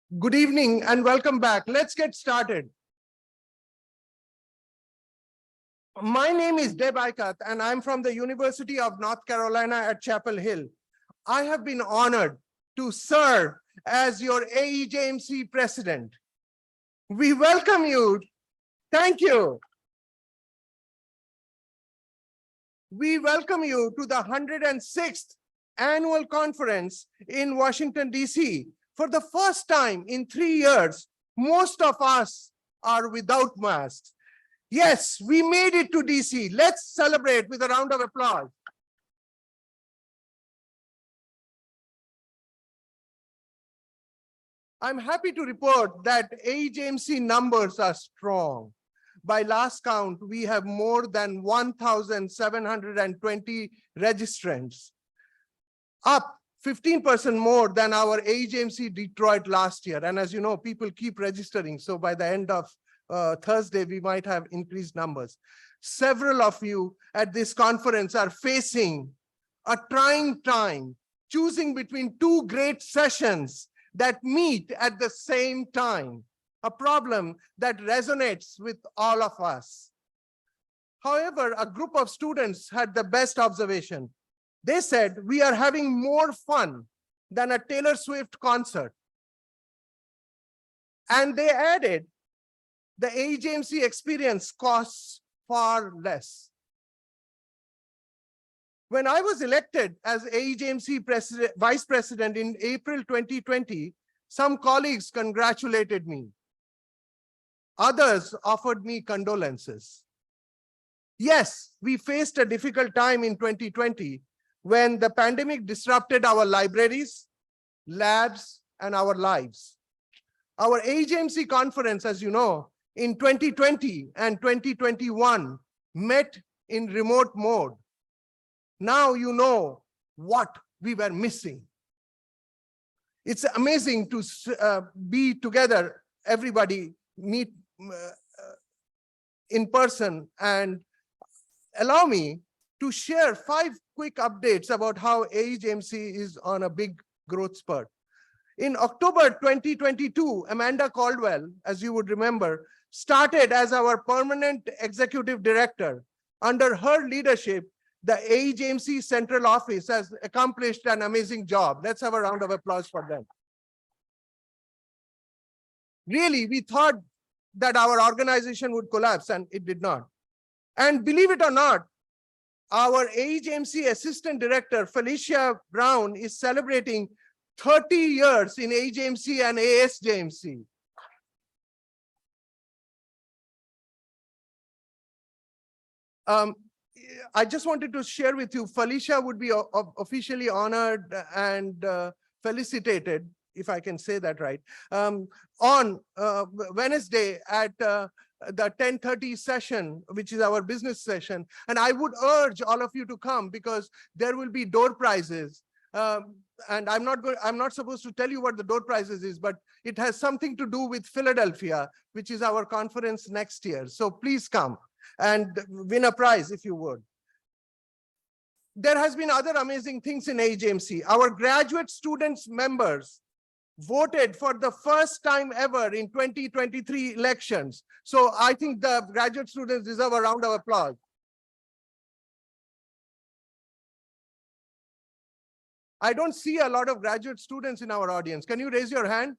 Good evening and welcome back. Let's get started. My name is Deb Ikat and I'm from the University of North Carolina at Chapel Hill. I have been honored to serve as your AEJMC president. We welcome you. Thank you. We welcome you to the 106th annual conference in Washington, D.C. For the first time in 3 years, most of us are without masks. Yes, we made it to DC. Let's celebrate with a round of applause. I'm happy to report that AEJMC numbers are strong. By last count, we have more than 1,720 registrants, up 15% more than our AEJMC Detroit last year. And as you know, people keep registering. So by the end of Thursday, we might have increased numbers. Several of you at this conference are facing a trying time, choosing between two great sessions that meet at the same time, a problem that resonates with all of us. However, a group of students had the best observation. They said, we are having more fun than a Taylor Swift concert. And they added, the AEJMC experience costs far less. When I was elected as AEJMC Vice President in April 2020, some colleagues congratulated me. Others offered me condolences. Yes, we faced a difficult time in 2020 when the pandemic disrupted our libraries, labs, and our lives. Our AEJMC conference, as you know, in 2020 and 2021 met in remote mode. Now you know what we were missing. It's amazing to be together, everybody meet in person, and allow me to share 5 quick updates about how AEJMC is on a big growth spurt. In October 2022, Amanda Caldwell, as you would remember, started as our permanent executive director. Under her leadership, the AEJMC Central Office has accomplished an amazing job. Let's have a round of applause for them. Really, we thought that our organization would collapse, and it did not. And believe it or not, our AEJMC Assistant Director, Felicia Brown, is celebrating 30 years in AEJMC and ASJMC. I just wanted to share with you, Felicia would be officially honored and felicitated, if I can say that right, on Wednesday at the 10:30 session, which is our business session. And I would urge all of you to come because there will be door prizes. And I'm not supposed to tell you what the door prizes is, but it has something to do with Philadelphia, which is our conference next year. So please come and win a prize if you would. There has been other amazing things in AEJMC. Our graduate students members voted for the first time ever in 2023 elections. So I think the graduate students deserve a round of applause. I don't see a lot of graduate students in our audience. Can you raise your hand?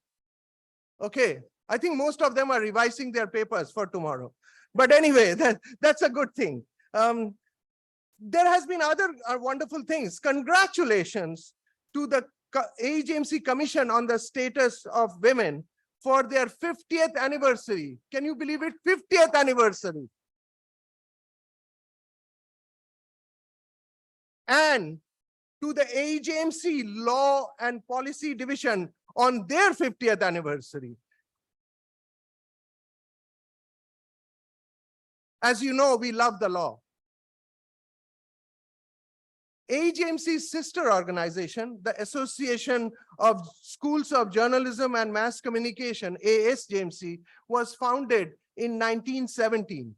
Okay, I think most of them are revising their papers for tomorrow. But anyway, that's a good thing. There has been other wonderful things. Congratulations to the AEJMC Commission on the Status of Women for their 50th anniversary. Can you believe it? 50th anniversary. And to the AEJMC Law and Policy Division on their 50th anniversary. As you know, we love the law. AEJMC's sister organization, the Association of Schools of Journalism and Mass Communication, ASJMC, was founded in 1917.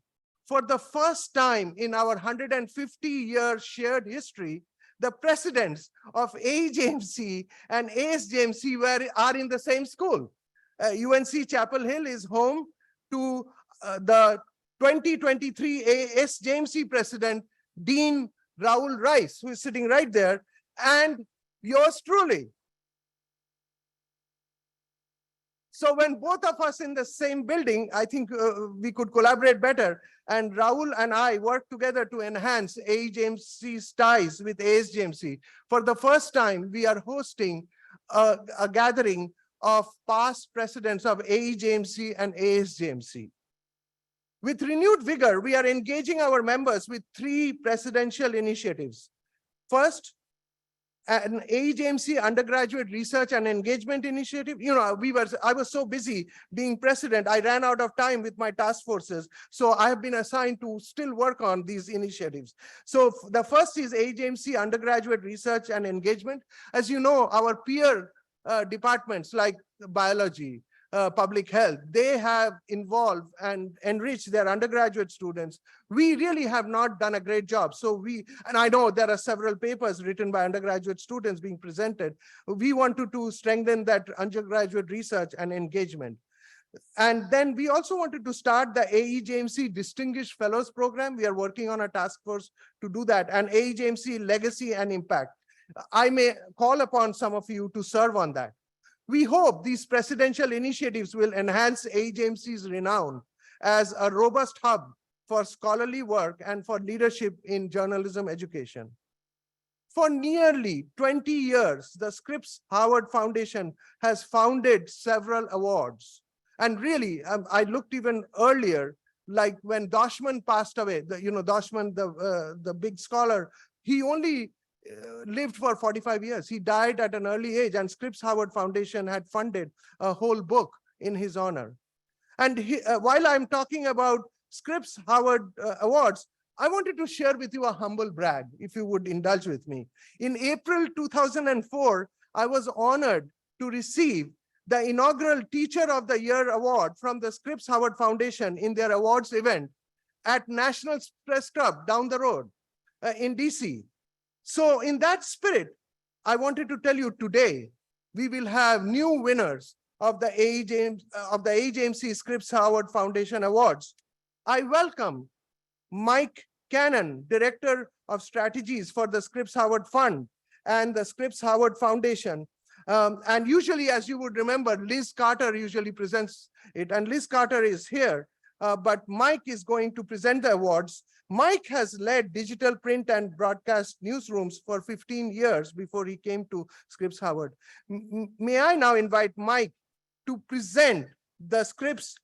For the first time in our 150-year shared history, the presidents of AEJMC and ASJMC are in the same school. UNC Chapel Hill is home to the 2023 AEJMC president, Dean Raul Rice, who is sitting right there, and yours truly. So when both of us in the same building, I think we could collaborate better. And Raul and I work together to enhance AEJMC's ties with AEJMC. For the first time, we are hosting a gathering of past presidents of AEJMC and AEJMC. With renewed vigor, we are engaging our members with 3 presidential initiatives. First, an AEJMC undergraduate research and engagement initiative. You know, I was so busy being president, I ran out of time with my task forces. So I have been assigned to still work on these initiatives. So the first is AEJMC undergraduate research and engagement. As you know, our peer departments like biology, public health, they have involved and enriched their undergraduate students. We really have not done a great job. So and I know there are several papers written by undergraduate students being presented. We wanted to strengthen that undergraduate research and engagement. And then we also wanted to start the AEJMC Distinguished Fellows Program. We are working on a task force to do that, and AEJMC Legacy and Impact. I may call upon some of you to serve on that. We hope these presidential initiatives will enhance AEJMC's renown as a robust hub for scholarly work and for leadership in journalism education. For nearly 20 years, the Scripps Howard Foundation has founded several awards. And really, I looked even earlier, like when Doshman passed away, Doshman, the big scholar, he only lived for 45 years. He died at an early age, and Scripps Howard Foundation had funded a whole book in his honor. And while I'm talking about Scripps Howard Awards, I wanted to share with you a humble brag, if you would indulge with me. In April 2004, I was honored to receive the inaugural Teacher of the Year Award from the Scripps Howard Foundation in their awards event at National Press Club down the road in DC. So in that spirit, I wanted to tell you today, we will have new winners of the AEJMC Scripps Howard Foundation Awards. I welcome Mike Cannon, Director of Strategies for the Scripps Howard Fund and the Scripps Howard Foundation. And usually, as you would remember, Liz Carter usually presents it, and Liz Carter is here, but Mike is going to present the awards. Mike has led digital print and broadcast newsrooms for 15 years before he came to Scripps Howard. May I now invite Mike to present the Scripps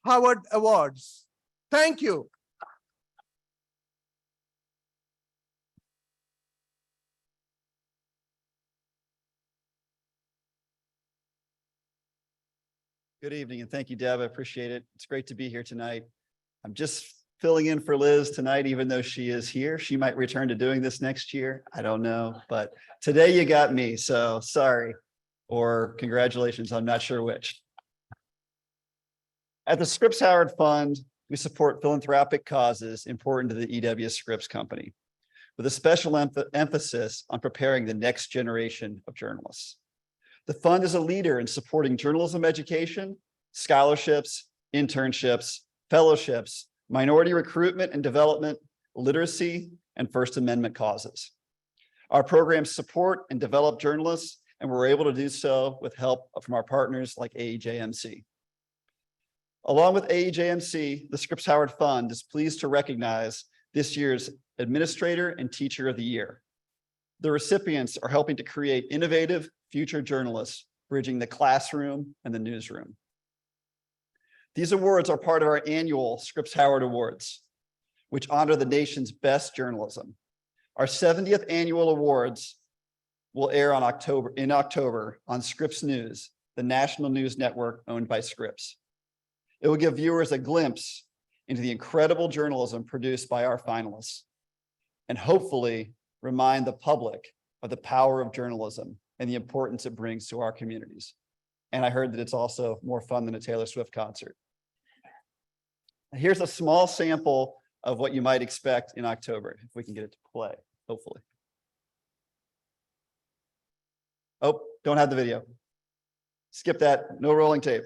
Howard Awards. Thank you. Good evening, and thank you, Deb. I appreciate it. It's great to be here tonight. I'm just filling in for Liz tonight, even though she is here. She might return to doing this next year. I don't know, but today you got me, so sorry, or congratulations, I'm not sure which. At the Scripps Howard Fund, we support philanthropic causes important to the E.W. Scripps Company, with a special emphasis on preparing the next generation of journalists. The fund is a leader in supporting journalism education, scholarships, internships, fellowships, minority recruitment and development, literacy, and First Amendment causes. Our programs support and develop journalists, and we're able to do so with help from our partners like AEJMC. Along with AEJMC, the Scripps Howard Fund is pleased to recognize this year's Administrator and Teacher of the Year. The recipients are helping to create innovative future journalists, bridging the classroom and the newsroom. These awards are part of our annual Scripps Howard Awards, which honor the nation's best journalism. Our 70th annual awards will air in October on Scripps News, the national news network owned by Scripps. It will give viewers a glimpse into the incredible journalism produced by our finalists, and hopefully remind the public of the power of journalism and the importance it brings to our communities. And I heard that it's also more fun than a Taylor Swift concert. Here's a small sample of what you might expect in October, if we can get it to play, hopefully. Oh, don't have the video. Skip that, no rolling tape.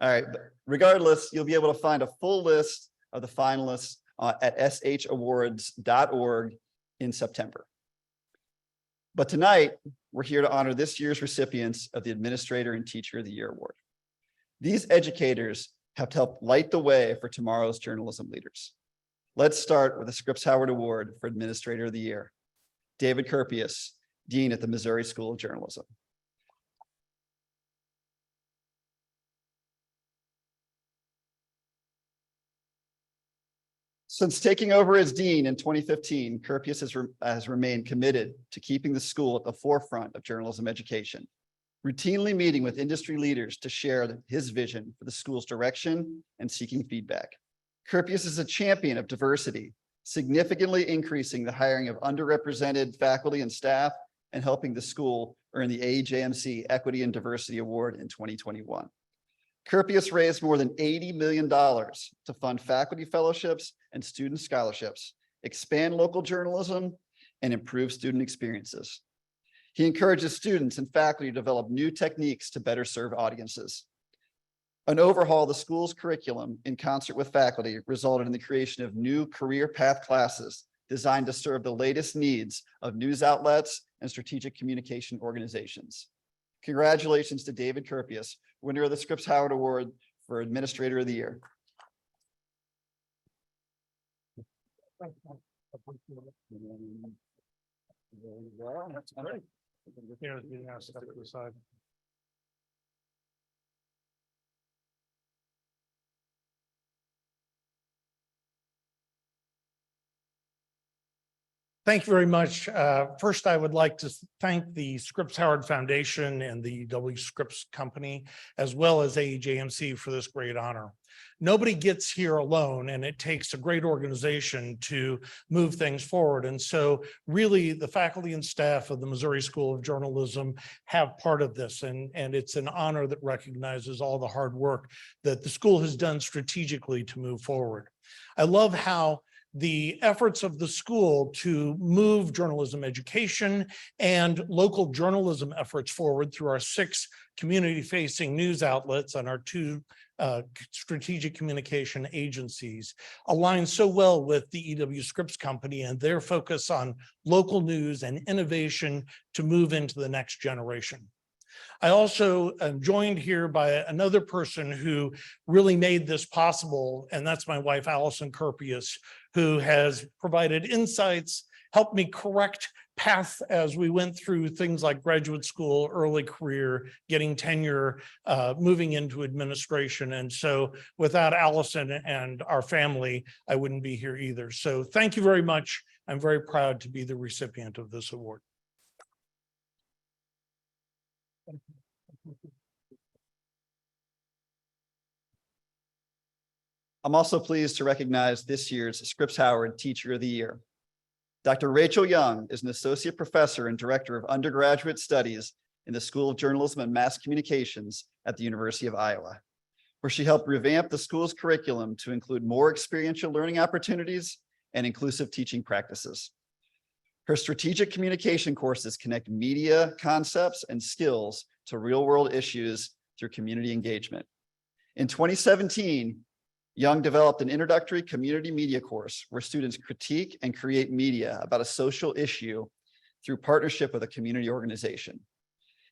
All right, but regardless, you'll be able to find a full list of the finalists at shawards.org in September. But tonight, we're here to honor this year's recipients of the Administrator and Teacher of the Year Award. These educators have helped light the way for tomorrow's journalism leaders. Let's start with the Scripps Howard Award for Administrator of the Year. David Kurpius, Dean at the Missouri School of Journalism. Since taking over as dean in 2015, Kurpius has remained committed to keeping the school at the forefront of journalism education, routinely meeting with industry leaders to share his vision for the school's direction and seeking feedback. Kurpius is a champion of diversity, significantly increasing the hiring of underrepresented faculty and staff and helping the school earn the AEJMC Equity and Diversity Award in 2021. Kurpius raised more than $80 million to fund faculty fellowships and student scholarships, expand local journalism, and improve student experiences. He encourages students and faculty to develop new techniques to better serve audiences. An overhaul of the school's curriculum in concert with faculty resulted in the creation of new career path classes designed to serve the latest needs of news outlets and strategic communication organizations. Congratulations to David Kurpius, winner of the Scripps Howard Award for Administrator of the Year. Thank you very much. First, I would like to thank the Scripps Howard Foundation and the W. Scripps Company, as well as AEJMC for this great honor. Nobody gets here alone, and it takes a great organization to move things forward. And so really the faculty and staff of the Missouri School of Journalism have part of this, and it's an honor that recognizes all the hard work that the school has done strategically to move forward. I love how the efforts of the school to move journalism education and local journalism efforts forward through our 6 community-facing news outlets and our 2 strategic communication agencies align so well with the E.W. Scripps Company and their focus on local news and innovation to move into the next generation. I also am joined here by another person who really made this possible, and that's my wife, Allison Kurpius, who has provided insights, helped me correct path as we went through things like graduate school, early career, getting tenure, moving into administration. And so without Allison and our family, I wouldn't be here either. So thank you very much. I'm very proud to be the recipient of this award. I'm also pleased to recognize this year's Scripps Howard Teacher of the Year. Dr. Rachel Young is an associate professor and director of undergraduate studies in the School of Journalism and Mass Communications at the University of Iowa, where she helped revamp the school's curriculum to include more experiential learning opportunities and inclusive teaching practices. Her strategic communication courses connect media concepts and skills to real-world issues through community engagement. In 2017, Young developed an introductory community media course where students critique and create media about a social issue through partnership with a community organization.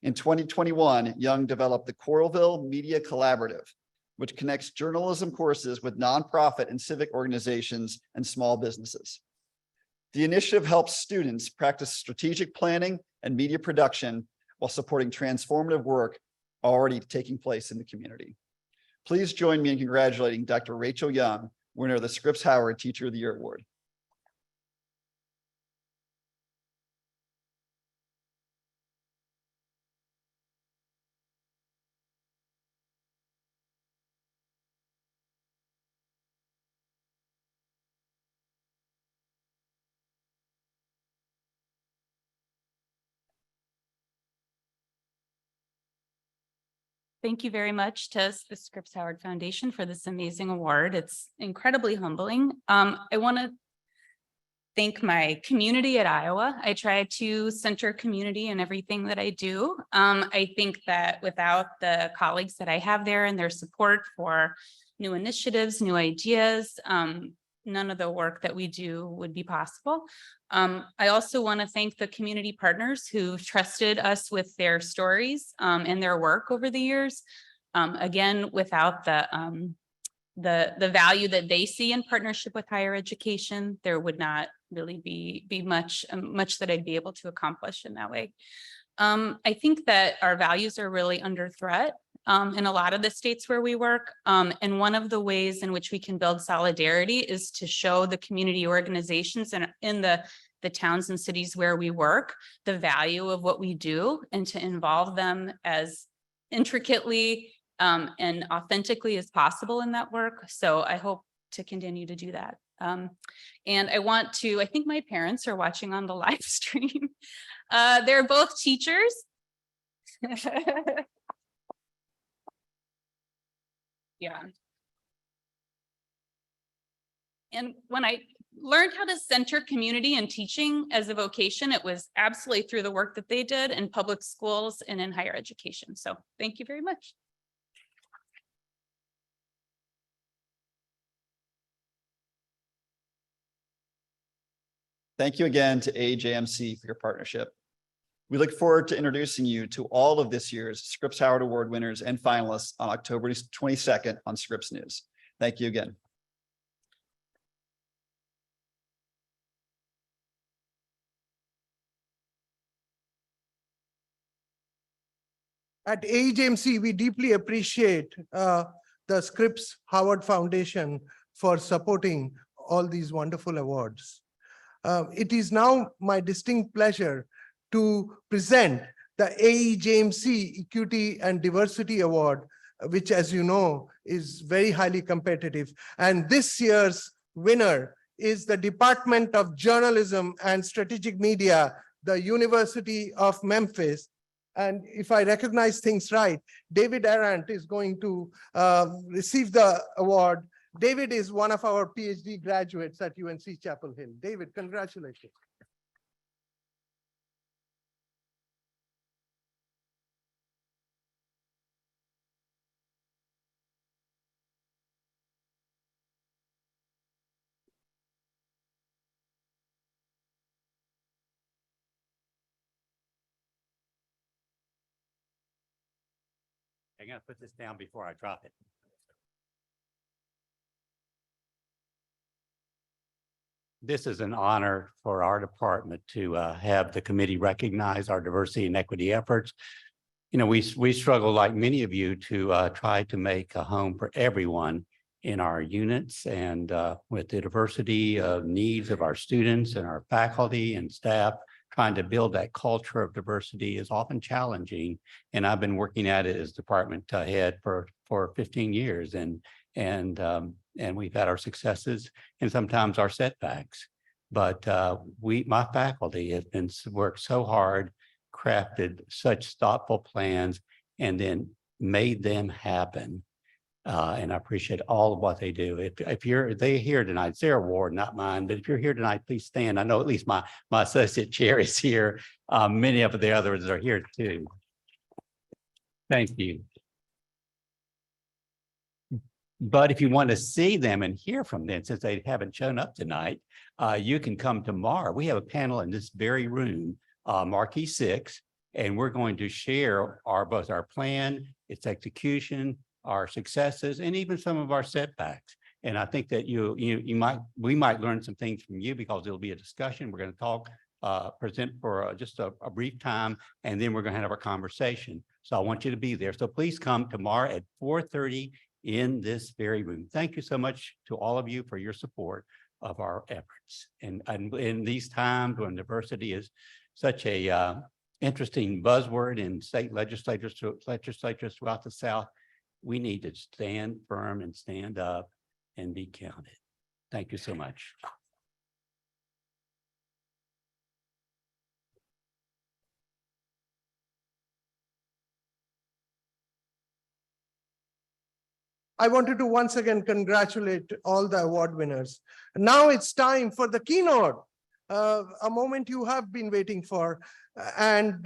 In 2021, Young developed the Coralville Media Collaborative, which connects journalism courses with nonprofit and civic organizations and small businesses. The initiative helps students practice strategic planning and media production while supporting transformative work already taking place in the community. Please join me in congratulating Dr. Rachel Young, winner of the Scripps Howard Teacher of the Year Award. Thank you very much to the Scripps Howard Foundation for this amazing award. It's incredibly humbling. I want to thank my community at Iowa. I try to center community in everything that I do. I think that without the colleagues that I have there and their support for new initiatives, new ideas, none of the work that we do would be possible. I also want to thank the community partners who trusted us with their stories and their work over the years. Again, without the value that they see in partnership with higher education, there would not really be much that I'd be able to accomplish in that way. I think that our values are really under threat in a lot of the states where we work. And one of the ways in which we can build solidarity is to show the community organizations and in the towns and cities where we work, the value of what we do, and to involve them as intricately and authentically as possible in that work. So I hope to continue to do that. And I think my parents are watching on the live stream. They're both teachers. Yeah. And when I learned how to center community and teaching as a vocation, it was absolutely through the work that they did in public schools and in higher education. So thank you very much. Thank you again to AEJMC for your partnership. We look forward to introducing you to all of this year's Scripps Howard Award winners and finalists on October 22nd on Scripps News. Thank you again. At AEJMC, we deeply appreciate the Scripps Howard Foundation for supporting all these wonderful awards. It is now my distinct pleasure to present the AEJMC Equity and Diversity Award, which, as you know, is very highly competitive. And this year's winner is the Department of Journalism and Strategic Media, the University of Memphis. And if I recognize things right, David Arendt is going to receive the award. David is one of our PhD graduates at UNC Chapel Hill. David, congratulations. I'm going to put this down before I drop it. This is an honor for our department to have the committee recognize our diversity and equity efforts. You know, we struggle, like many of you, to try to make a home for everyone in our units, and with the diversity of needs of our students and our faculty and staff, trying to build that culture of diversity is often challenging. And I've been working at it as department head for 15 years, and we've had our successes and sometimes our setbacks. But my faculty have been worked so hard, crafted such thoughtful plans, and then made them happen. And I appreciate all of what they do. If they're here tonight, it's their award, not mine. But if you're here tonight, please stand. I know at least my associate chair is here. Many of the others are here too. Thank you. But if you want to see them and hear from them, since they haven't shown up tonight, you can come tomorrow. We have a panel in this very room, Marquee 6, and we're going to share both our plan, its execution, our successes, and even some of our setbacks. And I think that we might learn some things from you, because it'll be a discussion. We're going to talk, present for just a brief time, and then we're going to have our conversation. So I want you to be there. So please come tomorrow at 4:30 in this very room. Thank you so much to all of you for your support of our efforts. And in these times when diversity is such a interesting buzzword in state legislatures throughout the South, we need to stand firm and stand up and be counted. Thank you so much. I wanted to once again congratulate all the award winners. Now it's time for the keynote. a moment you have been waiting for. And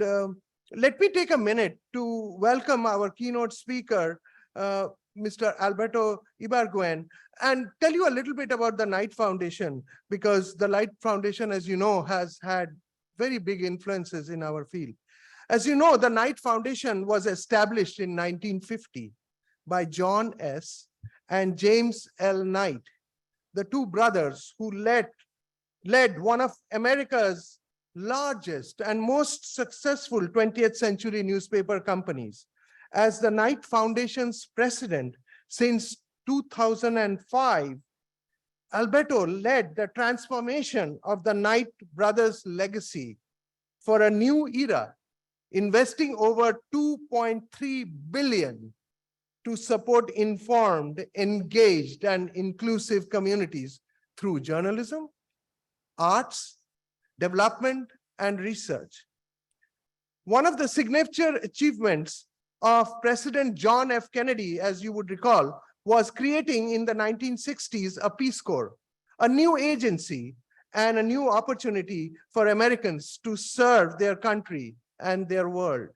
let me take a minute to welcome our keynote speaker, Mr. Alberto Ibargüen, and tell you a little bit about the Knight Foundation, because the Knight Foundation, as you know, has had very big influences in our field. As you know, the Knight Foundation was established in 1950 by John S. and James L. Knight, the two brothers who led one of America's largest and most successful 20th century newspaper companies. As the Knight Foundation's president since 2005, Alberto led the transformation of the Knight brothers' legacy for a new era, investing over $2.3 billion to support informed, engaged, and inclusive communities through journalism, arts, development, and research. One of the signature achievements of President John F. Kennedy, as you would recall, was creating in the 1960s a Peace Corps, a new agency and a new opportunity for Americans to serve their country and their world.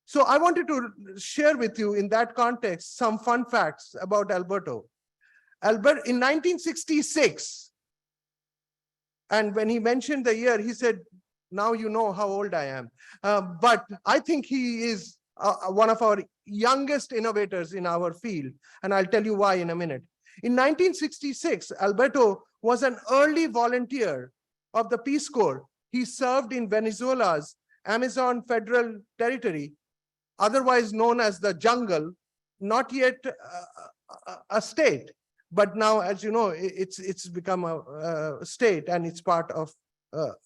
So I wanted to share with you in that context some fun facts about Alberto. In 1966, and when he mentioned the year, he said, now you know how old I am. But I think he is one of our youngest innovators in our field, and I'll tell you why in a minute. In 1966, Alberto was an early volunteer of the Peace Corps. He served in Venezuela's Amazon Federal Territory, otherwise known as the jungle, not yet a state, but now, as you know, it's become a state, and it's part of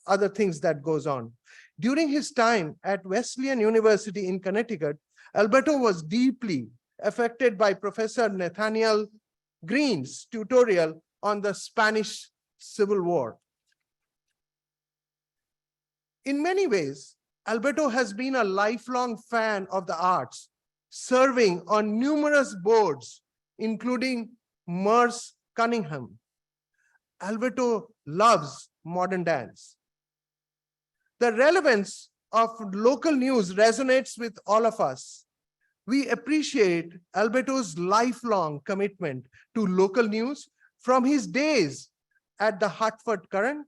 other things that goes on. During his time at Wesleyan University in Connecticut, Alberto was deeply affected by Professor Nathaniel Green's tutorial on the Spanish Civil War. In many ways, Alberto has been a lifelong fan of the arts, serving on numerous boards, including Merce Cunningham. Alberto loves modern dance. The relevance of local news resonates with all of us. We appreciate Alberto's lifelong commitment to local news from his days at the Hartford Courant,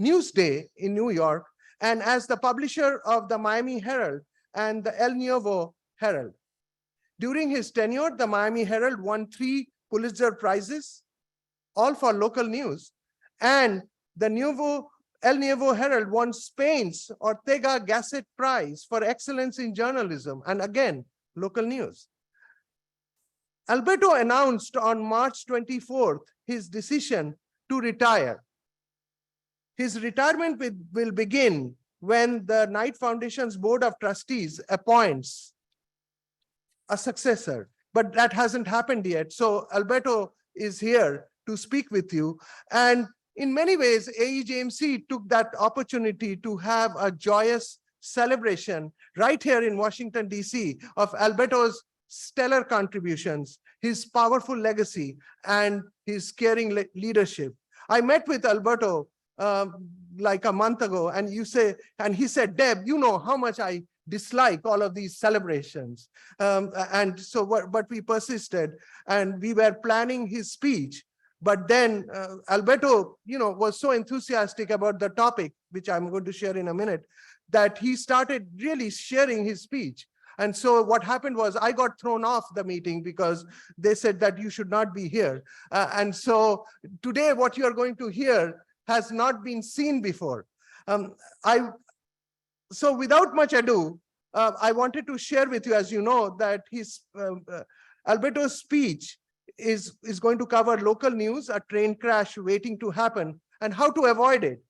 Newsday in New York, and as the publisher of the Miami Herald and the El Nuevo Herald. During his tenure, the Miami Herald won 3 Pulitzer Prizes, all for local news, and the El Nuevo Herald won Spain's Ortega Gasset Prize for excellence in journalism, and again, local news. Alberto announced on March 24th his decision to retire. His retirement will begin when the Knight Foundation's Board of Trustees appoints a successor, but that hasn't happened yet. So Alberto is here to speak with you. And in many ways, AEJMC took that opportunity to have a joyous celebration right here in Washington, D.C. of Alberto's stellar contributions, his powerful legacy, and his caring leadership. I met with Alberto like a month ago, and he said, Deb, you know how much I dislike all of these celebrations. But we persisted, and we were planning his speech. But then Alberto, was so enthusiastic about the topic, which I'm going to share in a minute, that he started really sharing his speech. And so what happened was I got thrown off the meeting because they said that you should not be here. And so today what you are going to hear has not been seen before. So without much ado, I wanted to share with you, as you know, that Alberto's speech is going to cover local news, a train crash waiting to happen, and how to avoid it.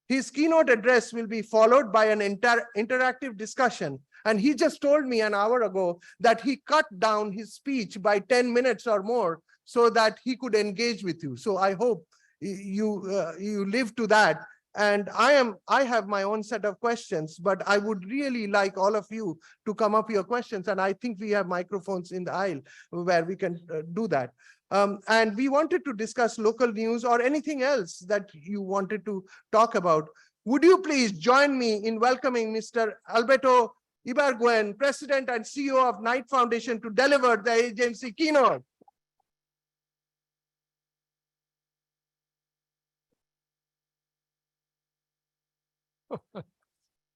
His keynote address will be followed by an interactive discussion. And he just told me an hour ago that he cut down his speech by 10 minutes or more so that he could engage with you. So I hope you live to that. And I have my own set of questions, but I would really like all of you to come up with your questions. And I think we have microphones in the aisle where we can do that. And we wanted to discuss local news or anything else that you wanted to talk about. Would you please join me in welcoming Mr. Alberto Ibargüen, President and CEO of Knight Foundation, to deliver the AEJMC keynote.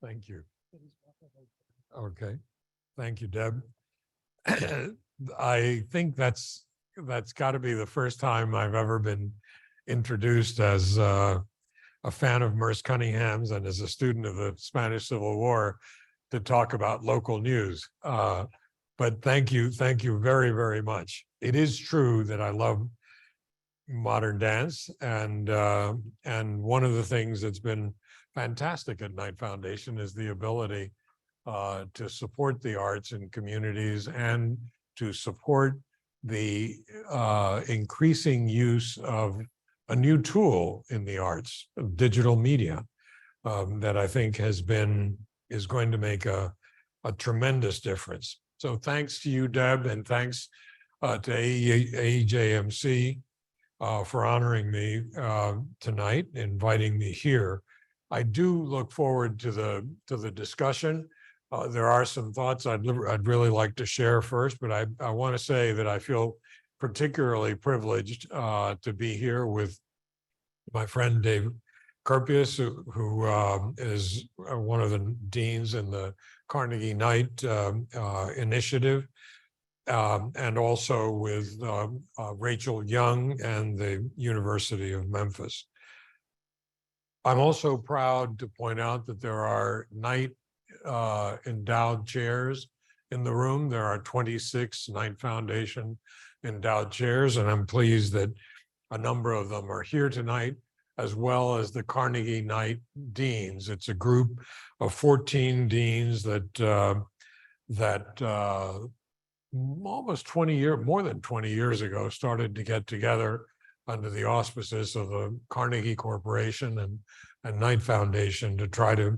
Thank you. Okay, thank you, Deb. I think that's got to be the first time I've ever been introduced as a fan of Merce Cunningham's and as a student of the Spanish Civil War to talk about local news. But thank you very, very much. It is true that I love modern dance, and one of the things that's been fantastic at Knight Foundation is the ability to support the arts in communities and to support the increasing use of a new tool in the arts, digital media, that I think is going to make a tremendous difference. So thanks to you, Deb, and thanks to AEJMC for honoring me tonight, inviting me here. I do look forward to the discussion. There are some thoughts I'd really like to share first, but I want to say that I feel particularly privileged to be here with my friend Dave Ikat, who is one of the deans in the Carnegie Knight initiative, and also with Rachel Young and the University of Memphis. I'm also proud to point out that there are Knight endowed chairs in the room. There are 26 Knight Foundation endowed chairs, and I'm pleased that a number of them are here tonight, as well as the Carnegie Knight deans. It's a group of 14 deans that almost 20 years, more than 20 years ago, started to get together under the auspices of the Carnegie Corporation and Knight Foundation to try to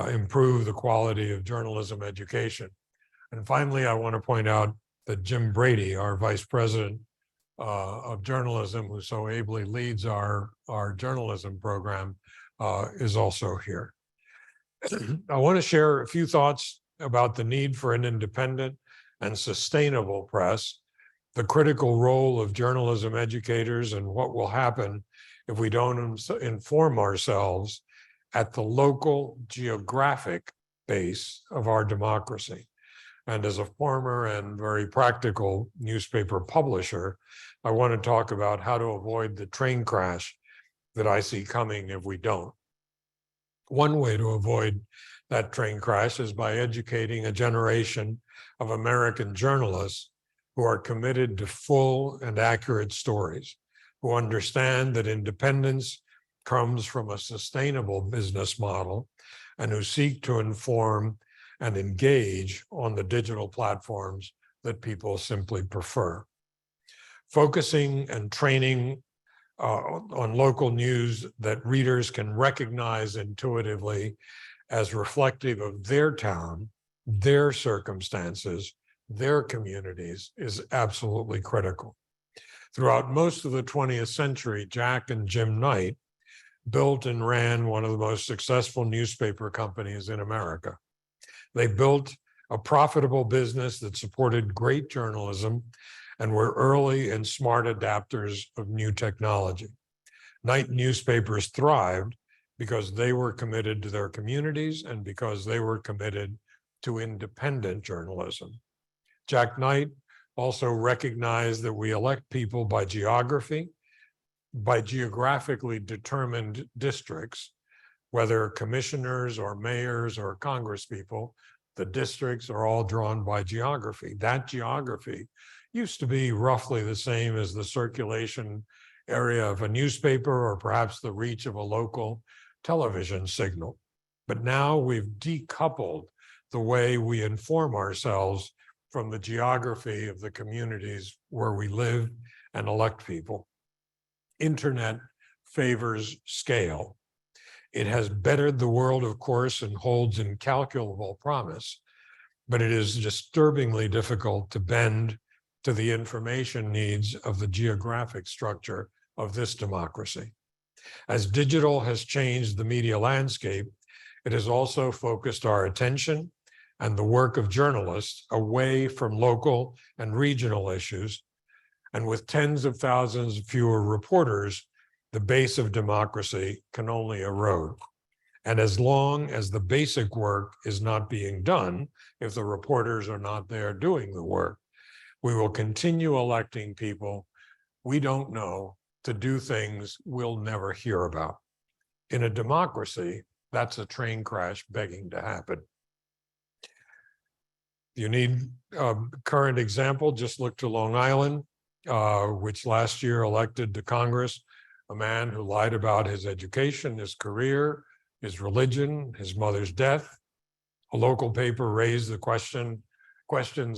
improve the quality of journalism education. And finally, I want to point out that Jim Brady, our Vice President of Journalism, who so ably leads our journalism program, is also here. I want to share a few thoughts about the need for an independent and sustainable press, the critical role of journalism educators, and what will happen if we don't inform ourselves at the local geographic base of our democracy. And as a former and very practical newspaper publisher, I want to talk about how to avoid the train crash that I see coming if we don't. One way to avoid that train crash is by educating a generation of American journalists who are committed to full and accurate stories, who understand that independence comes from a sustainable business model, and who seek to inform and engage on the digital platforms that people simply prefer. Focusing and training on local news that readers can recognize intuitively as reflective of their town, their circumstances, their communities is absolutely critical. Throughout most of the 20th century, Jack and Jim Knight built and ran one of the most successful newspaper companies in America. They built a profitable business that supported great journalism and were early and smart adapters of new technology. Knight newspapers thrived because they were committed to their communities and because they were committed to independent journalism. Jack Knight also recognized that we elect people by geography, by geographically determined districts, whether commissioners or mayors or congresspeople, the districts are all drawn by geography. That geography used to be roughly the same as the circulation area of a newspaper or perhaps the reach of a local television signal. But now we've decoupled the way we inform ourselves from the geography of the communities where we live and elect people. Internet favors scale. It has bettered the world, of course, and holds incalculable promise, but it is disturbingly difficult to bend to the information needs of the geographic structure of this democracy. As digital has changed the media landscape, it has also focused our attention and the work of journalists away from local and regional issues. And with tens of thousands fewer reporters, the base of democracy can only erode. And as long as the basic work is not being done, if the reporters are not there doing the work, we will continue electing people we don't know to do things we'll never hear about. In a democracy, that's a train crash begging to happen. You need a current example, just look to Long Island, which last year elected to Congress a man who lied about his education, his career, his religion, his mother's death. A local paper raised the questions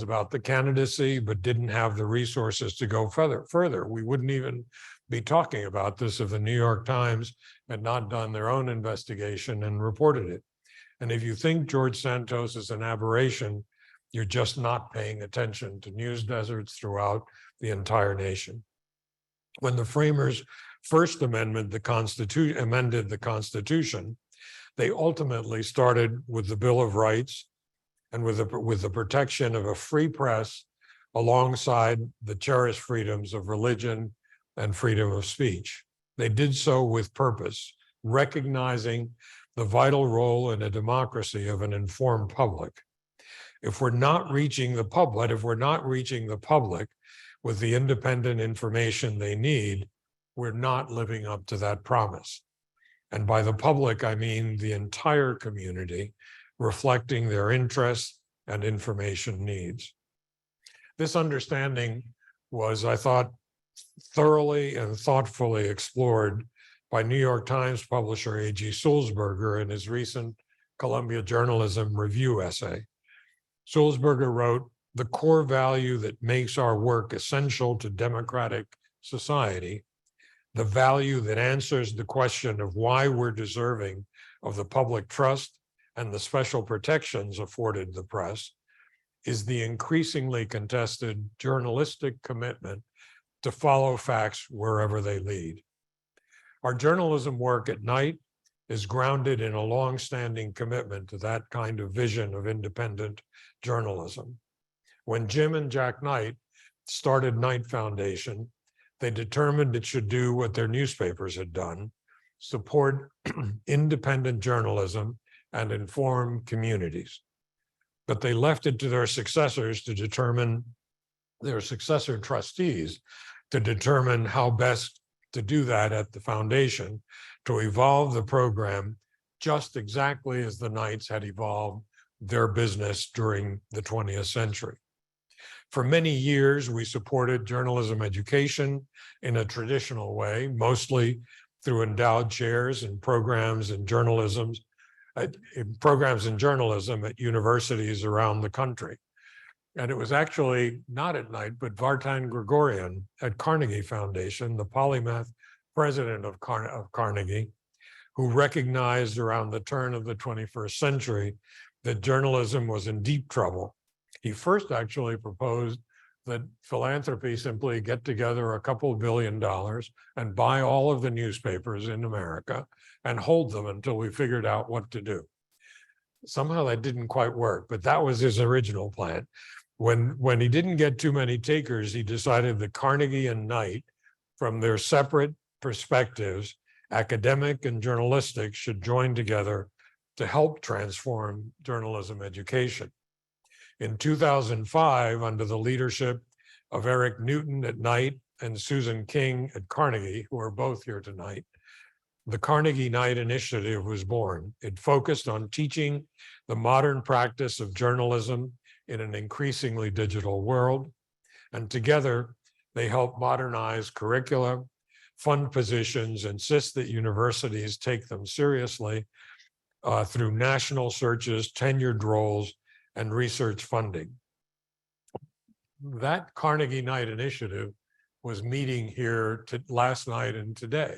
about the candidacy, but didn't have the resources to go further. We wouldn't even be talking about this if the New York Times had not done their own investigation and reported it. And if you think George Santos is an aberration, you're just not paying attention to news deserts throughout the entire nation. When the framers first amended the Constitution, they ultimately started with the Bill of Rights and with the protection of a free press alongside the cherished freedoms of religion and freedom of speech. They did so with purpose, recognizing the vital role in a democracy of an informed public. If we're not reaching the public, with the independent information they need, we're not living up to that promise. And by the public, I mean the entire community, reflecting their interests and information needs. This understanding was, I thought, thoroughly and thoughtfully explored by New York Times publisher A.G. Sulzberger in his recent Columbia Journalism Review essay. Sulzberger wrote, "The core value that makes our work essential to democratic society, the value that answers the question of why we're deserving of the public trust and the special protections afforded the press, is the increasingly contested journalistic commitment to follow facts wherever they lead." Our journalism work at night is grounded in a long-standing commitment to that kind of vision of independent journalism. When Jim and Jack Knight started Knight Foundation, they determined it should do what their newspapers had done, support independent journalism and inform communities. But they left it to their successors to determine, their successor trustees, to determine how best to do that at the foundation, to evolve the program just exactly as the Knights had evolved their business during the 20th century. For many years, we supported journalism education in a traditional way, mostly through endowed chairs and programs in journalism at universities around the country. And it was actually not at Knight, but Vartan Gregorian at Carnegie Foundation, the polymath president of Carnegie, who recognized around the turn of the 21st century that journalism was in deep trouble. He first actually proposed that philanthropy simply get together a couple $1 billion and buy all of the newspapers in America and hold them until we figured out what to do. Somehow that didn't quite work, but that was his original plan. When he didn't get too many takers, he decided that Carnegie and Knight, from their separate perspectives, academic and journalistic, should join together to help transform journalism education. In 2005, under the leadership of Eric Newton at Knight and Susan King at Carnegie, who are both here tonight, the Carnegie Knight Initiative was born. It focused on teaching the modern practice of journalism in an increasingly digital world. And together, they help modernize curricula, fund positions, insist that universities take them seriously through national searches, tenured roles, and research funding. That Carnegie Knight Initiative was meeting here last night and today.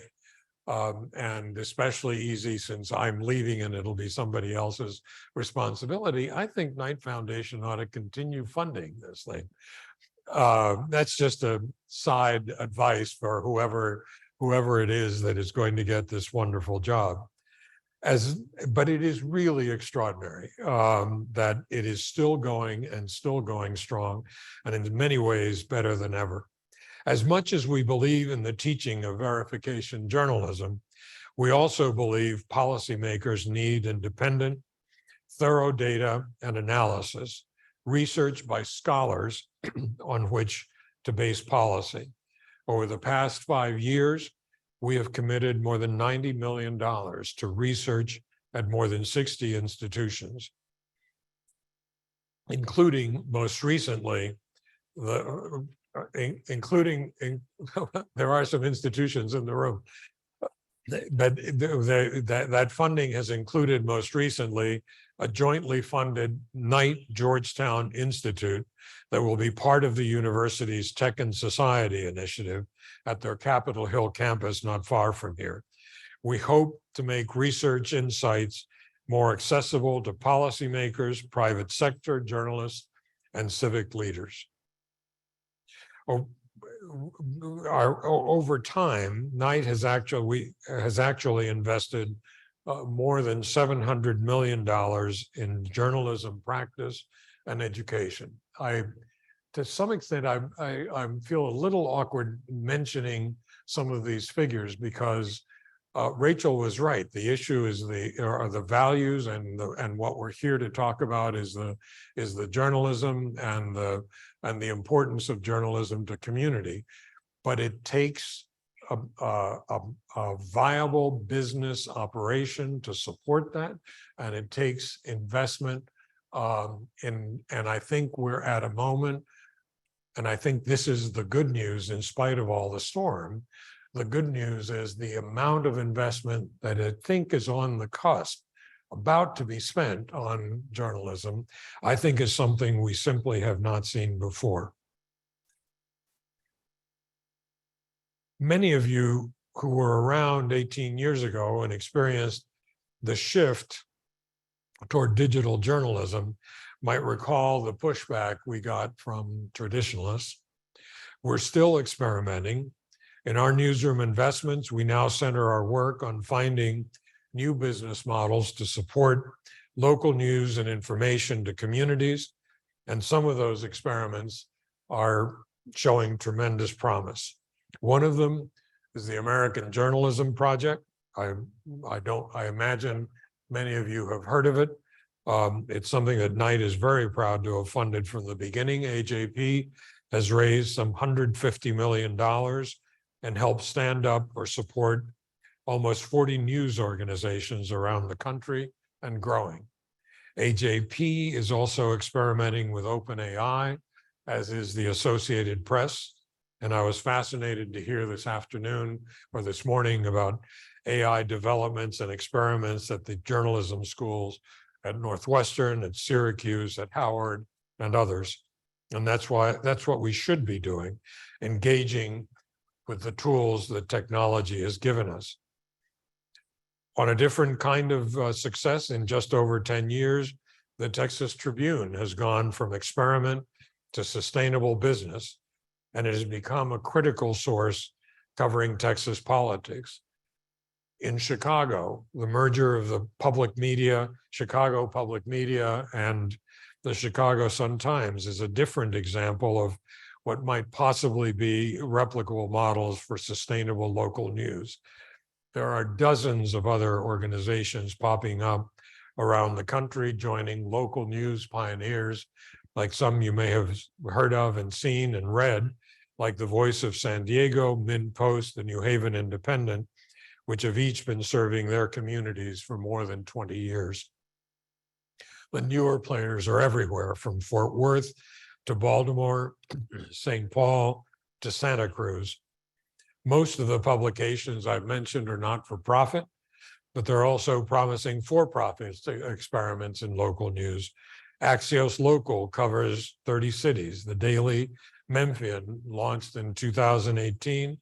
And especially easy since I'm leaving and it'll be somebody else's responsibility. I think Knight Foundation ought to continue funding this thing. that's just a side advice for whoever it is that is going to get this wonderful job. But it is really extraordinary that it is still going and still going strong, and in many ways better than ever. As much as we believe in the teaching of verification journalism, we also believe policymakers need independent, thorough data and analysis, research by scholars on which to base policy. Over the past 5 years, we have committed more than $90 million to research at more than 60 institutions, including most recently, there are some institutions in the room, but that funding has included most recently a jointly funded Knight Georgetown Institute that will be part of the university's Tech and Society initiative at their Capitol Hill campus not far from here. We hope to make research insights more accessible to policymakers, private sector journalists, and civic leaders. Over time, Knight has actually invested more than $700 million in journalism practice and education. To some extent, I feel a little awkward mentioning some of these figures because Rachel was right. The issue is the values, and what we're here to talk about is the journalism and the importance of journalism to community. But it takes a viable business operation to support that, and it takes investment. And I think we're at a moment, and I think this is the good news in spite of all the storm. The good news is the amount of investment that I think is on the cusp, about to be spent on journalism, I think is something we simply have not seen before. Many of you who were around 18 years ago and experienced the shift toward digital journalism might recall the pushback we got from traditionalists. We're still experimenting. In our newsroom investments, we now center our work on finding new business models to support local news and information to communities. And some of those experiments are showing tremendous promise. One of them is the American Journalism Project. I imagine many of you have heard of it. It's something that Knight is very proud to have funded from the beginning. AJP has raised some $150 million and helped stand up or support almost 40 news organizations around the country and growing. AJP is also experimenting with OpenAI, as is the Associated Press. And I was fascinated to hear this afternoon or this morning about AI developments and experiments at the journalism schools at Northwestern, at Syracuse, at Howard, and others. And that's what we should be doing, engaging with the tools that technology has given us. On a different kind of success, in just over 10 years, the Texas Tribune has gone from experiment to sustainable business, and it has become a critical source covering Texas politics. In Chicago, the merger of the public media, Chicago Public Media, and the Chicago Sun-Times is a different example of what might possibly be replicable models for sustainable local news. There are dozens of other organizations popping up around the country, joining local news pioneers, like some you may have heard of and seen and read, like the Voice of San Diego, MidPost, the New Haven Independent, which have each been serving their communities for more than 20 years. The newer players are everywhere, from Fort Worth to Baltimore, St. Paul to Santa Cruz. Most of the publications I've mentioned are not for profit, but they're also promising for-profit experiments in local news. Axios Local covers 30 cities. The Daily Memphian, launched in 2018,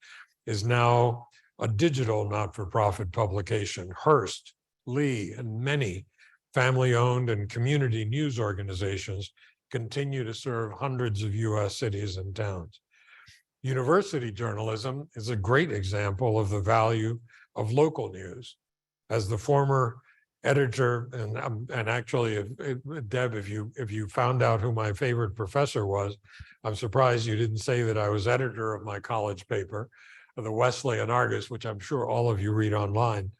is now a digital not-for-profit publication. Hearst, Lee, and many family-owned and community news organizations continue to serve hundreds of US cities and towns. University journalism is a great example of the value of local news. As the former editor, and actually, Deb, if you found out who my favorite professor was, I'm surprised you didn't say that I was editor of my college paper, the Wesleyan Argus, which I'm sure all of you read online.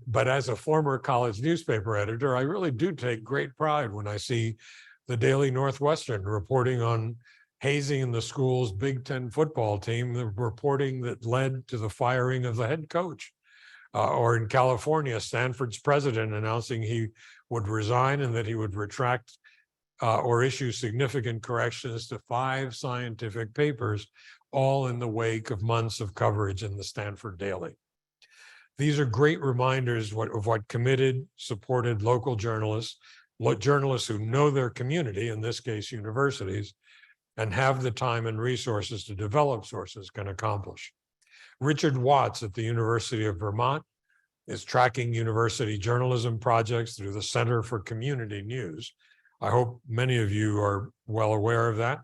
But as a former college newspaper editor, I really do take great pride when I see the Daily Northwestern reporting on hazing in the school's Big Ten football team, the reporting that led to the firing of the head coach. Or in California, Stanford's president announcing he would resign and that he would retract or issue significant corrections to 5 scientific papers, all in the wake of months of coverage in the Stanford Daily. These are great reminders of what committed, supported local journalists who know their community, in this case, universities, and have the time and resources to develop sources can accomplish. Richard Watts at the University of Vermont is tracking university journalism projects through the Center for Community News. I hope many of you are well aware of that.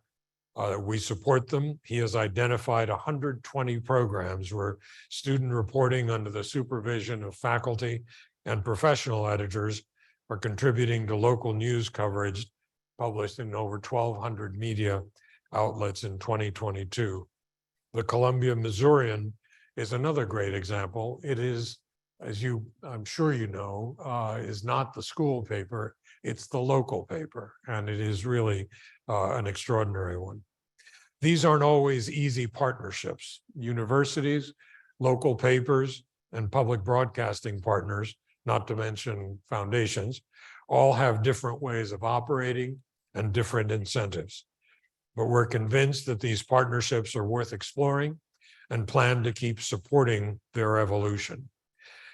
We support them. He has identified 120 programs where student reporting under the supervision of faculty and professional editors are contributing to local news coverage published in over 1,200 media outlets in 2022. The Columbia Missourian is another great example. It is, as I'm sure you know, is not the school paper, it's the local paper, and it is really an extraordinary one. These aren't always easy partnerships. Universities, local papers, and public broadcasting partners, not to mention foundations, all have different ways of operating and different incentives. But we're convinced that these partnerships are worth exploring and plan to keep supporting their evolution.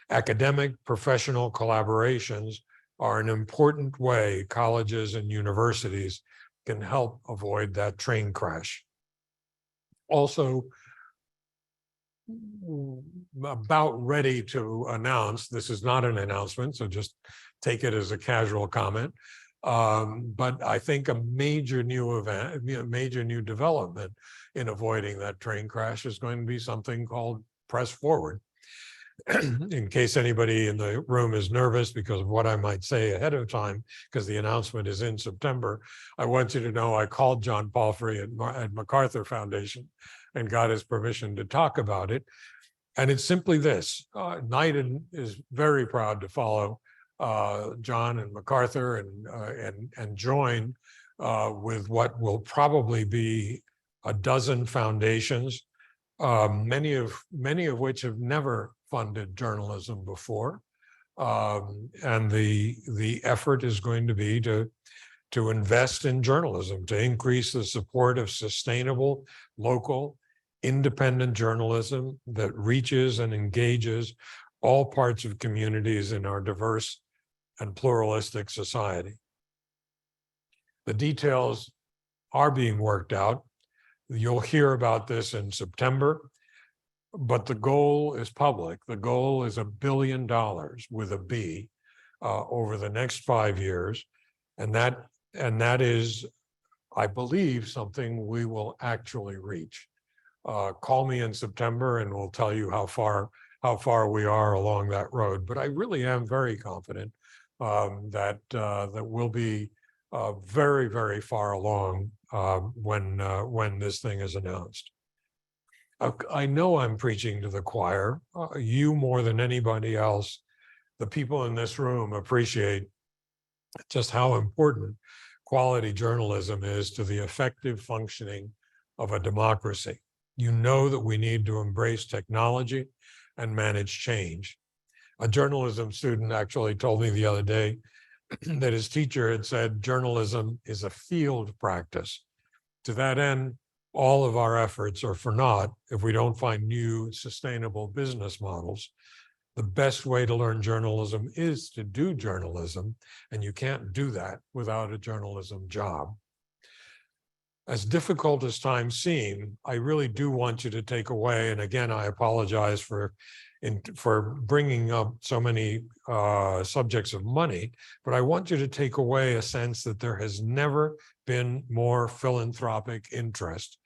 Academic professional collaborations are an important way colleges and universities can help avoid that train crash. Also, about ready to announce, this is not an announcement, so just take it as a casual comment, but I think a major new development in avoiding that train crash is going to be something called Press Forward. In case anybody in the room is nervous because of what I might say ahead of time, because the announcement is in September, I want you to know I called John Palfrey at MacArthur Foundation and got his permission to talk about it. And it's simply this: Knighton is very proud to follow John and MacArthur and join with what will probably be a dozen foundations, many of which have never funded journalism before, and the effort is going to be to invest in journalism, to increase the support of sustainable, local, independent journalism that reaches and engages all parts of communities in our diverse and pluralistic society. The details are being worked out. You'll hear about this in September. But the goal is public. The goal is $1 billion with a B over the next 5 years. And that is, I believe, something we will actually reach. Call me in September and we'll tell you how far we are along that road. But I really am very confident that we'll be very, very far along when this thing is announced. I know I'm preaching to the choir. You more than anybody else, the people in this room appreciate just how important quality journalism is to the effective functioning of a democracy. You know that we need to embrace technology and manage change. A journalism student actually told me the other day that his teacher had said journalism is a field practice. To that end, all of our efforts are for naught if we don't find new sustainable business models. The best way to learn journalism is to do journalism, and you can't do that without a journalism job. As difficult as times seem, I really do want you to take away, and again, I apologize for for bringing up so many subjects of money, but I want you to take away a sense that there has never been more philanthropic interest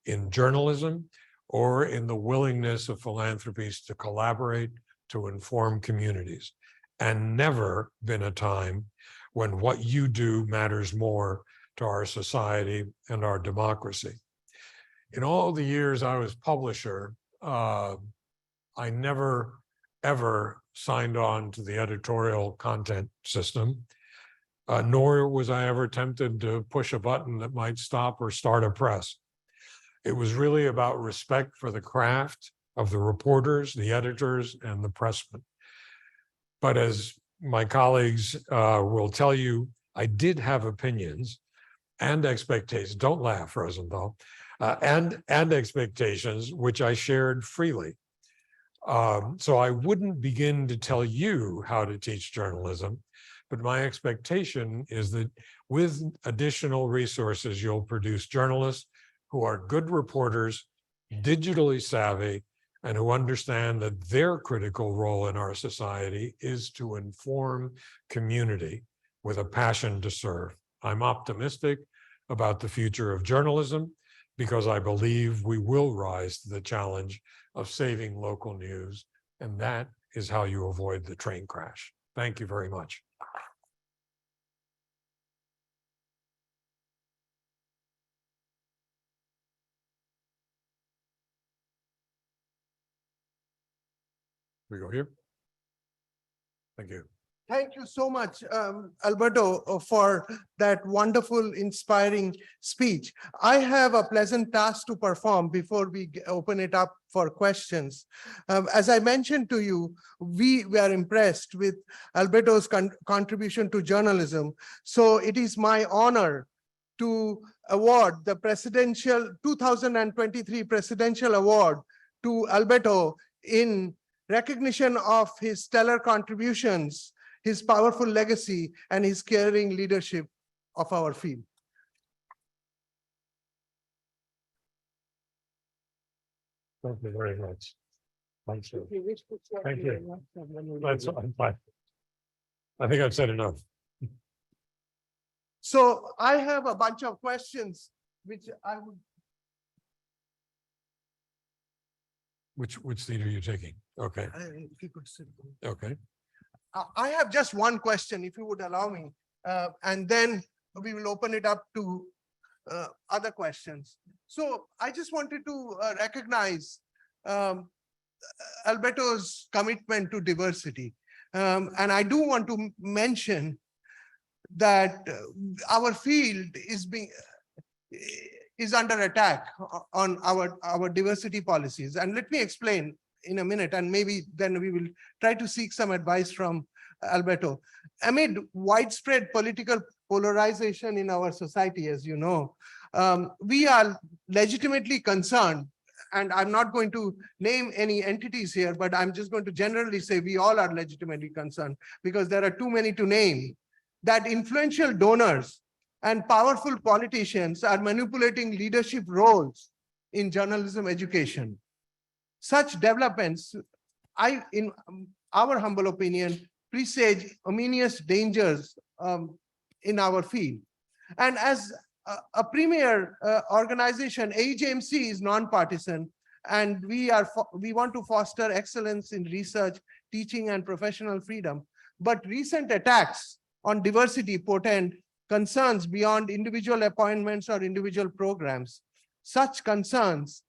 in journalism or in the willingness of philanthropies to collaborate, to inform communities, and never been a time when what you do matters more to our society and our democracy. In all the years I was publisher, I never, ever signed on to the editorial content system, nor was I ever tempted to push a button that might stop or start a press. It was really about respect for the craft of the reporters, the editors, and the pressmen. But as my colleagues will tell you, I did have opinions and expectations. Don't laugh, Rosenthal. And expectations, which I shared freely. So I wouldn't begin to tell you how to teach journalism, but my expectation is that with additional resources, you'll produce journalists who are good reporters, digitally savvy, and who understand that their critical role in our society is to inform community with a passion to serve. I'm optimistic about the future of journalism because I believe we will rise to the challenge of saving local news, and that is how you avoid the train crash. Thank you very much. We go here. Thank you. Thank you so much, Alberto, for that wonderful, inspiring speech. I have a pleasant task to perform before we open it up for questions. As I mentioned to you, we were impressed with Alberto's contribution to journalism. So it is my honor to award the 2023 Presidential Award to Alberto in recognition of his stellar contributions, his powerful legacy, and his caring leadership of our field. Thank you very much. Thank you. Thank you. That's fine. I think I've said enough. So I have a bunch of questions, which I would. Which seat are you taking? Okay. If you could sit. Okay. I have just one question, if you would allow me, and then we will open it up to other questions. So I just wanted to recognize Alberto's commitment to diversity. And I do want to mention that our field is under attack on our diversity policies. And let me explain in a minute, and maybe then we will try to seek some advice from Alberto. Amid widespread political polarization in our society, as you know, we are legitimately concerned, and I'm not going to name any entities here, but I'm just going to generally say we all are legitimately concerned because there are too many to name, that influential donors and powerful politicians are manipulating leadership roles in journalism education. Such developments, in our humble opinion, presage ominous dangers in our field. And as a premier organization, AEJMC is non-partisan, and we want to foster excellence in research, teaching, and professional freedom. But recent attacks on diversity portend concerns beyond individual appointments or individual programs. Such concerns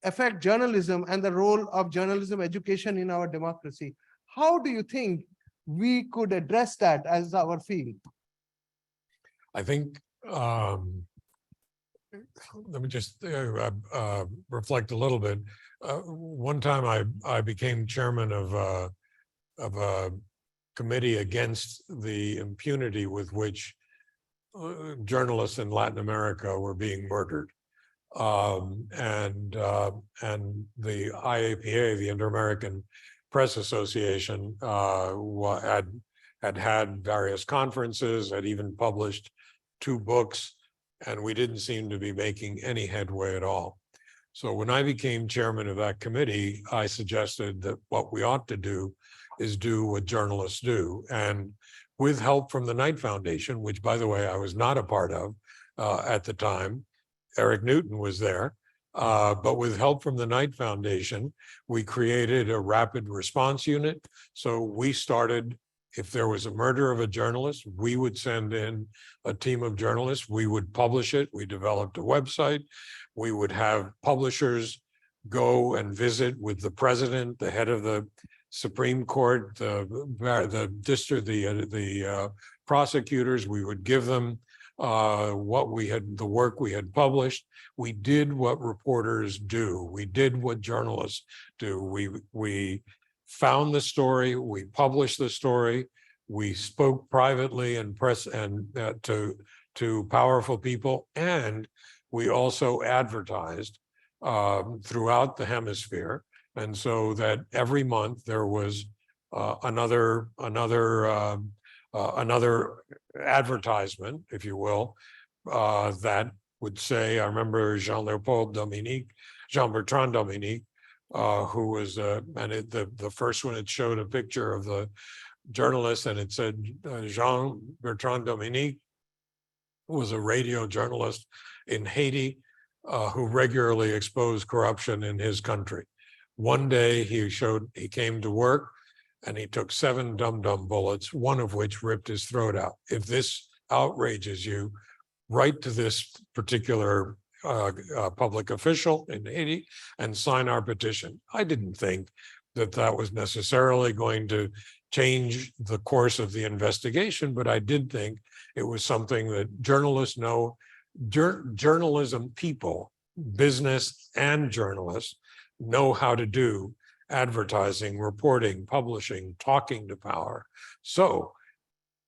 affect journalism and the role of journalism education in our democracy. How do you think we could address that as our field? I think, let me just reflect a little bit. One time I became chairman of a committee against the impunity with which journalists in Latin America were being murdered. And the IAPA, the Inter-American Press Association, had various conferences, had even published 2 books, and we didn't seem to be making any headway at all. So when I became chairman of that committee, I suggested that what we ought to do is do what journalists do. And with help from the Knight Foundation, which, by the way, I was not a part of at the time, Eric Newton was there. But with help from the Knight Foundation, we created a rapid response unit. So we started, if there was a murder of a journalist, we would send in a team of journalists. We would publish it. We developed a website. We would have publishers go and visit with the president, the head of the Supreme Court, the district, the prosecutors. We would give them what we had, the work we had published. We did what reporters do. We did what journalists do. We found the story. We published the story. We spoke privately and press and to powerful people, and we also advertised throughout the hemisphere. And so that every month there was another advertisement, if you will, that would say, I remember Jean-Bertrand Dominique, who was, the first one, it showed a picture of the journalist, and it said, Jean-Bertrand Dominique was a radio journalist in Haiti who regularly exposed corruption in his country. One day he came to work and he took 7 dum-dum bullets, one of which ripped his throat out. If this outrages you, write to this particular public official in Haiti and sign our petition. I didn't think that that was necessarily going to change the course of the investigation, but I did think it was something that journalists know, journalism people, business and journalists know how to do advertising, reporting, publishing, talking to power. So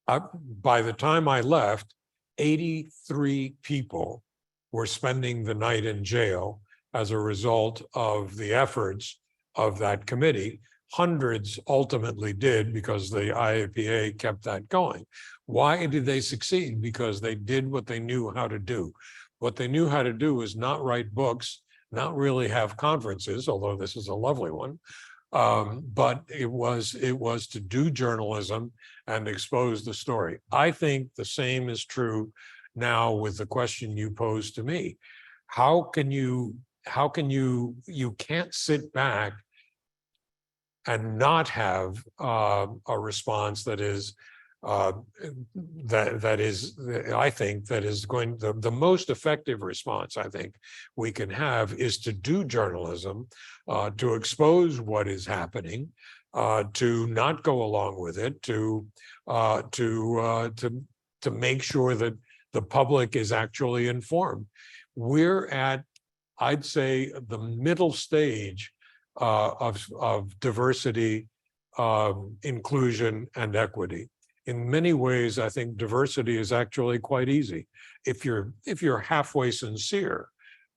by the time I left, 83 people were spending the night in jail as a result of the efforts of that committee. Hundreds ultimately did, because the IAPA kept that going. Why did they succeed? Because they did what they knew how to do. What they knew how to do was not write books, not really have conferences, although this is a lovely one, but it was to do journalism and expose the story. I think the same is true now with the question you posed to me. You can't sit back and not have a response that is I think that is going, the most effective response I think we can have is to do journalism, to expose what is happening, to not go along with it, to make sure that the public is actually informed. We're at, I'd say, the middle stage of diversity, inclusion, and equity. In many ways, I think diversity is actually quite easy. If you're halfway sincere,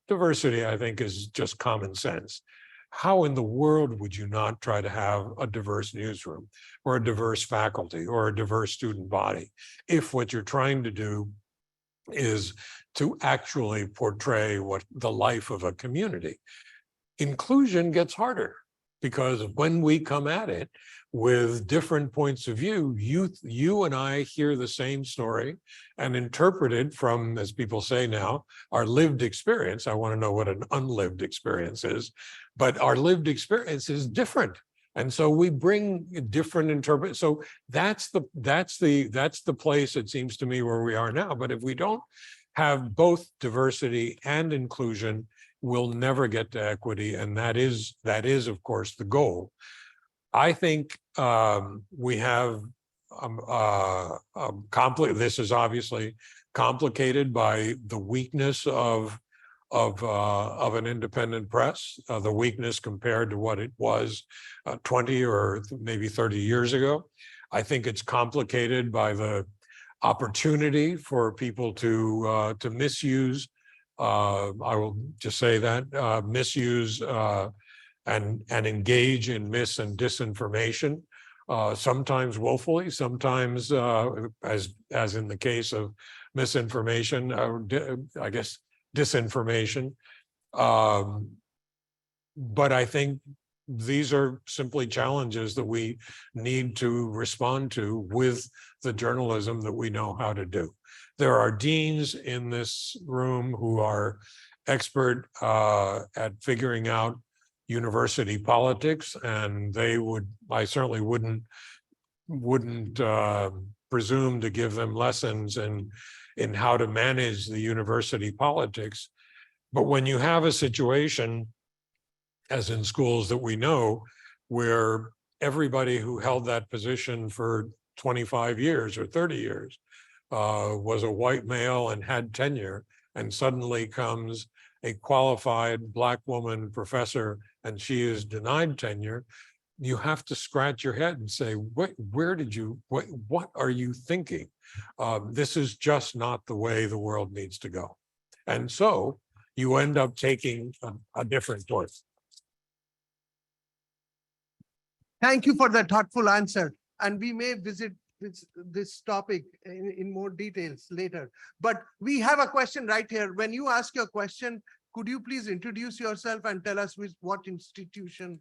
diversity, I think, is just common sense. How in the world would you not try to have a diverse newsroom or a diverse faculty or a diverse student body if what you're trying to do is to actually portray what the life of a community? Inclusion gets harder, because when we come at it with different points of view, you and I hear the same story and interpret it from, as people say now, our lived experience. I want to know what an unlived experience is, but our lived experience is different. And so we bring different interpret. So that's the place, it seems to me, where we are now. But if we don't have both diversity and inclusion, we'll never get to equity, and that is of course the goal. I think we have this is obviously complicated by the weakness of an independent press, the weakness compared to what it was 20 or maybe 30 years ago. I think it's complicated by the opportunity for people to misuse. I will just say that misuse and engage in mis and disinformation, sometimes willfully, sometimes as in the case of misinformation, I guess disinformation. But I think these are simply challenges that we need to respond to with the journalism that we know how to do. There are deans in this room who are expert at figuring out university politics, and I certainly wouldn't presume to give them lessons in how to manage the university politics. But when you have a situation, as in schools that we know, where everybody who held that position for 25 years or 30 years was a white male and had tenure, and suddenly comes a qualified Black woman professor and she is denied tenure, you have to scratch your head and say, what are you thinking? This is just not the way the world needs to go. And so you end up taking a different course. Thank you for that thoughtful answer. And we may visit this topic in more details later. But we have a question right here. When you ask your question, could you please introduce yourself and tell us what institution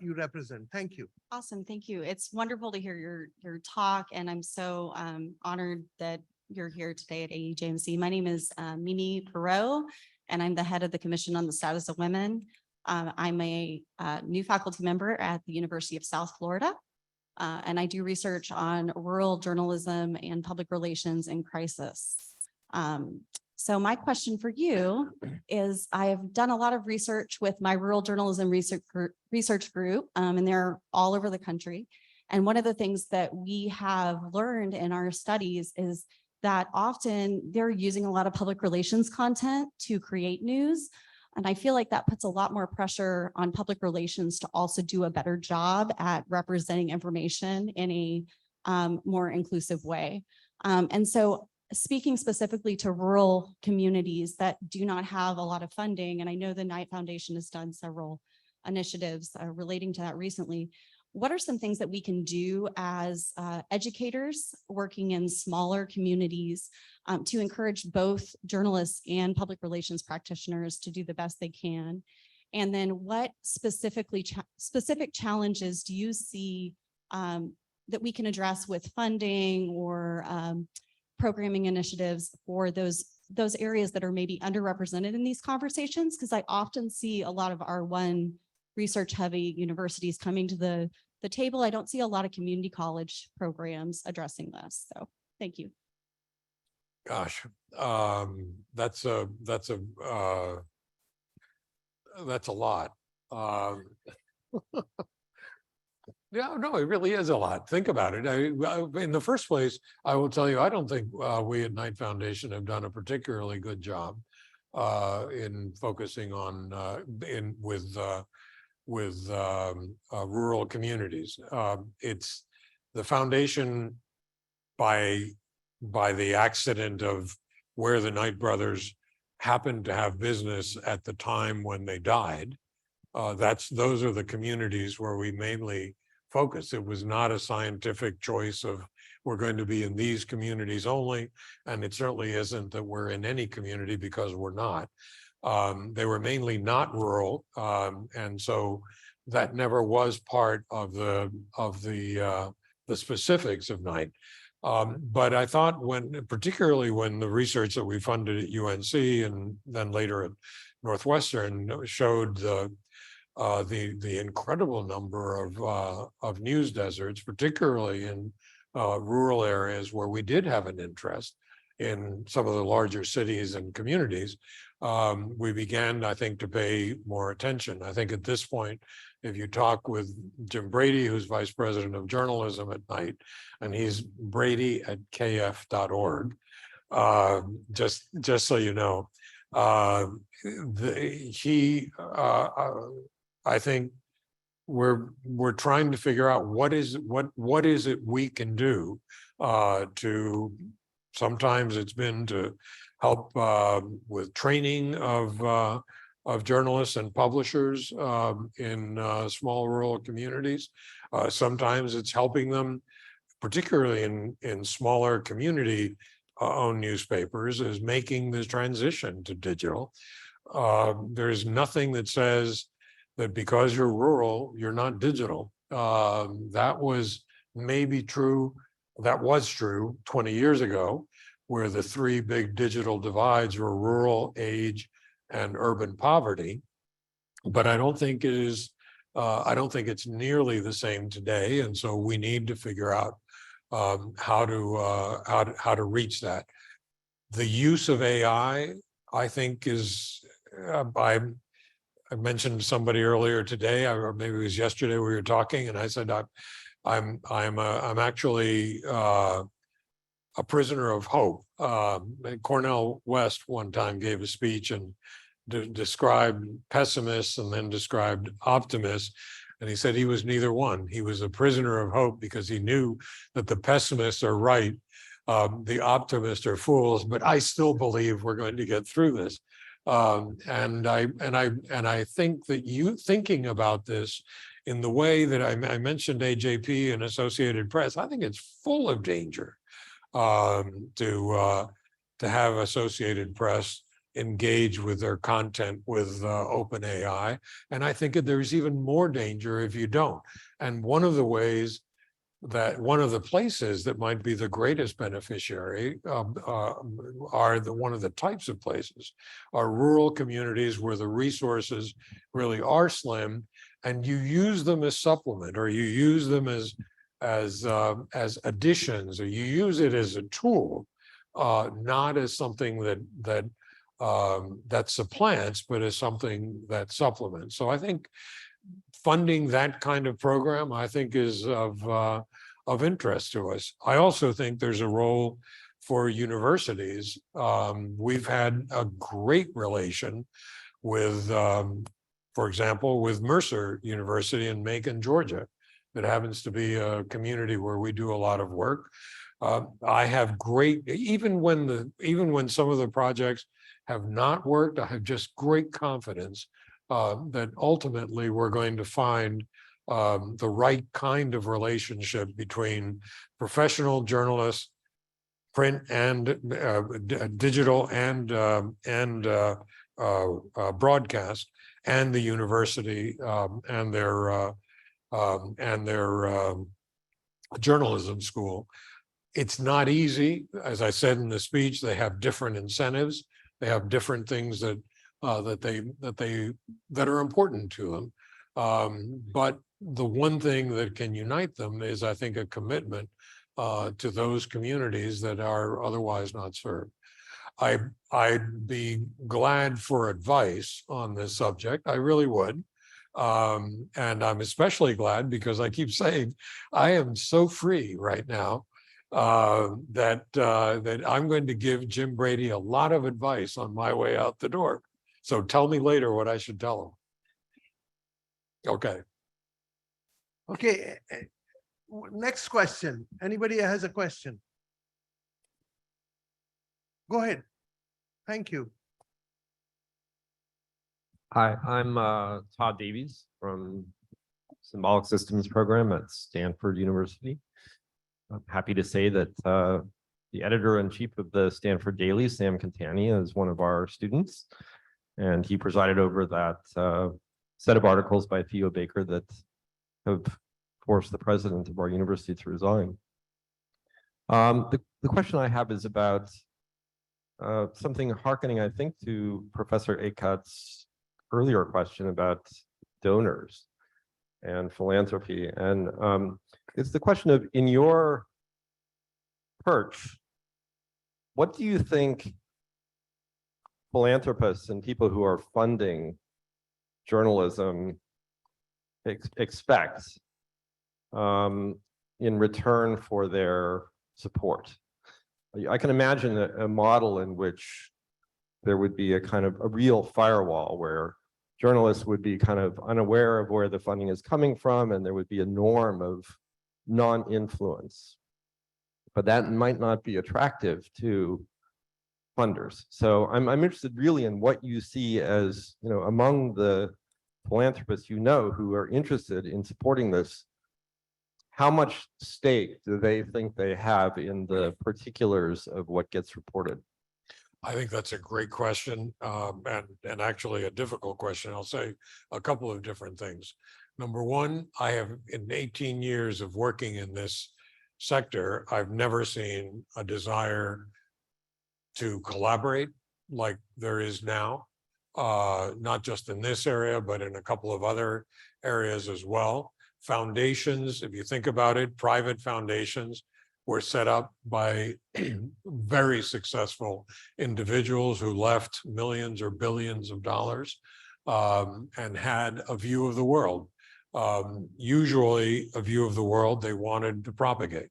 you represent? Thank you. Awesome. Thank you. It's wonderful to hear your talk, and I'm so honored that you're here today at AEJMC. My name is Mimi Perot, and I'm the head of the Commission on the Status of Women. I'm a new faculty member at the University of South Florida, and I do research on rural journalism and public relations in crisis. So my question for you is, I've done a lot of research with my rural journalism research group, and they're all over the country. And one of the things that we have learned in our studies is that often they're using a lot of public relations content to create news. And I feel like that puts a lot more pressure on public relations to also do a better job at representing information in a more inclusive way. And so speaking specifically to rural communities that do not have a lot of funding, and I know the Knight Foundation has done several initiatives relating to that recently, what are some things that we can do as educators working in smaller communities to encourage both journalists and public relations practitioners to do the best they can? And then what specific challenges do you see that we can address with funding or programming initiatives for those areas that are maybe underrepresented in these conversations? Because I often see a lot of R1 research heavy universities coming to the table. I don't see a lot of community college programs addressing this. So thank you. Gosh, that's a lot. Yeah, no, it really is a lot. Think about it. In the first place, I will tell you, I don't think we at Knight Foundation have done a particularly good job in focusing on with rural communities. It's the foundation by the accident of where the Knight brothers happened to have business at the time when they died. Those are the communities where we mainly focus. It was not a scientific choice of we're going to be in these communities only, and it certainly isn't that we're in any community, because we're not. They were mainly not rural, and so that never was part of the specifics of Knight. But I thought particularly when the research that we funded at UNC and then later at Northwestern showed the incredible number of news deserts, particularly in rural areas where we did have an interest in some of the larger cities and communities, we began, I think, to pay more attention. I think at this point, if you talk with Jim Brady, who's vice president of journalism at Knight, and he's brady@kf.org, just so you know, I think we're trying to figure out what is it we can do to. Sometimes it's been to help with training of journalists and publishers in small rural communities. Sometimes it's helping them, particularly in smaller community owned newspapers, is making the transition to digital. There's nothing that says that because you're rural, you're not digital. That was maybe true. That was true 20 years ago, where the three big digital divides were rural, age, and urban poverty. But I don't think it is. I don't think it's nearly the same today, and so we need to figure out how to reach that. The use of AI, I think, is. I mentioned somebody earlier today, or maybe it was yesterday. We were talking, and I said I'm actually a prisoner of hope. Cornell West one time gave a speech and described pessimists and then described optimists. And he said he was neither one. He was a prisoner of hope because he knew that the pessimists are right, the optimists are fools. But I still believe we're going to get through this. And I think that you thinking about this in the way that I mentioned AJP and Associated Press, I think it's full of danger to have Associated Press engage with their content with OpenAI. And I think that there's even more danger if you don't. And one of the ways that one of the places that might be the greatest beneficiary one of the types of places are rural communities where the resources really are slim, and you use them as supplement, or you use them as additions, or you use it as a tool, not as something that supplants, but as something that supplements. So I think funding that kind of program, I think, is of interest to us. I also think there's a role for universities. We've had a great relation with, for example, with Mercer University in Macon, Georgia. That happens to be a community where we do a lot of work. I have great, even when some of the projects have not worked, I have just great confidence that ultimately we're going to find the right kind of relationship between professional journalists, print and digital and broadcast, and the university and their journalism school. It's not easy. As I said in the speech, they have different incentives. They have different things that are important to them. But the one thing that can unite them is, I think, a commitment to those communities that are otherwise not served. I'd be glad for advice on this subject. I really would. And I'm especially glad because I keep saying I am so free right now that I'm going to give Jim Brady a lot of advice on my way out the door. So tell me later what I should tell him. Okay. Okay. Next question. Anybody has a question? Go ahead. Thank you. Hi, I'm Todd Davies from Symbolic Systems program at Stanford University. I'm happy to say that the editor-in-chief of the Stanford Daily, Sam Catania, is one of our students, and he presided over that set of articles by Theo Baker that have forced the president of our university to resign. The question I have is about something hearkening, I think, to Professor Ikat's earlier question about donors and philanthropy. And it's the question of, in your perch, what do you think philanthropists and people who are funding journalism expect in return for their support? I can imagine a model in which there would be a kind of a real firewall where journalists would be kind of unaware of where the funding is coming from, and there would be a norm of non-influence. But that might not be attractive to funders. So I'm interested really in what you see as, among the philanthropists who are interested in supporting this, how much stake do they think they have in the particulars of what gets reported? I think that's a great question, and actually a difficult question. I'll say a couple of different things. Number one, I have, in 18 years of working in this sector, I've never seen a desire to collaborate like there is now, not just in this area, but in a couple of other areas as well. Foundations, if you think about it, private foundations were set up by very successful individuals who left millions or billions of dollars and had a view of the world. Usually a view of the world they wanted to propagate.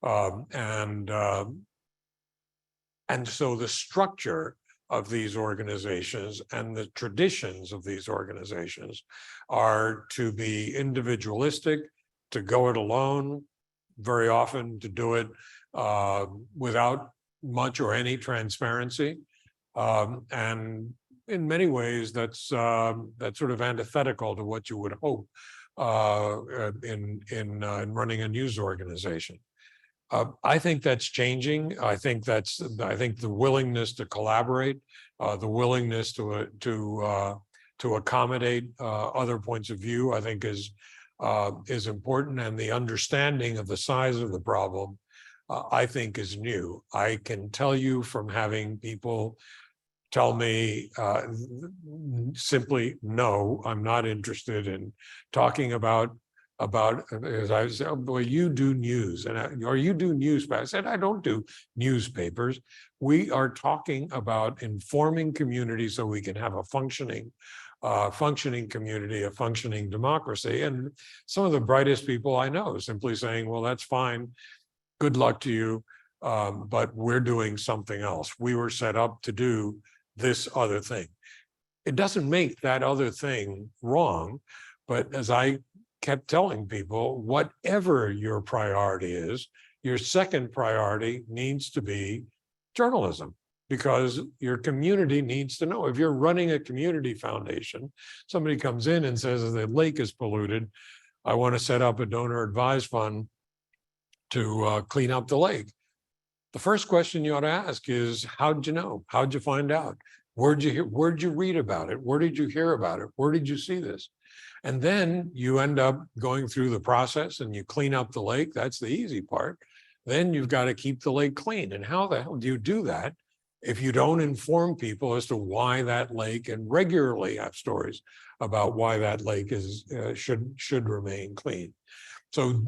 And so the structure of these organizations and the traditions of these organizations are to be individualistic, to go it alone, very often to do it without much or any transparency. And in many ways, that's sort of antithetical to what you would hope in running a news organization. I think that's changing. I think the willingness to collaborate, the willingness to accommodate other points of view, I think is important, and the understanding of the size of the problem, I think, is new. I can tell you from having people tell me simply, no, I'm not interested in talking about, as I said, oh boy, you do news, or you do newspapers. I said, I don't do newspapers. We are talking about informing communities so we can have a functioning community, a functioning democracy. And some of the brightest people I know simply saying, well, that's fine. Good luck to you. But we're doing something else. We were set up to do this other thing. It doesn't make that other thing wrong. But as I kept telling people, whatever your priority is, your second priority needs to be journalism, because your community needs to know. If you're running a community foundation, somebody comes in and says the lake is polluted, I want to set up a donor advised fund to clean up the lake. The first question you ought to ask is, how'd you know? How'd you find out? Where'd you read about it? Where did you hear about it? Where did you see this? And then you end up going through the process and you clean up the lake. That's the easy part. Then you've got to keep the lake clean. And how the hell do you do that if you don't inform people as to why that lake, and regularly have stories about why that lake is should remain clean? So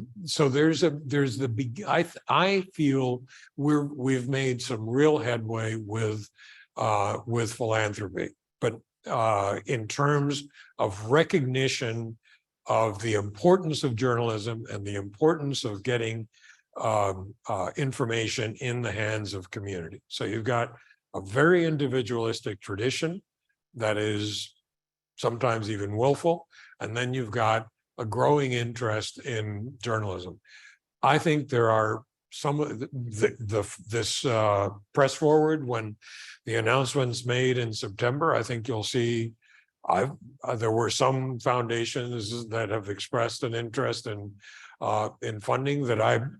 I feel we've made some real headway with philanthropy, but in terms of recognition of the importance of journalism and the importance of getting information in the hands of community. So you've got a very individualistic tradition that is sometimes even willful, and then you've got a growing interest in journalism. I think there are some of this press forward, when the announcements made in September, I think you'll see there were some foundations that have expressed an interest in funding that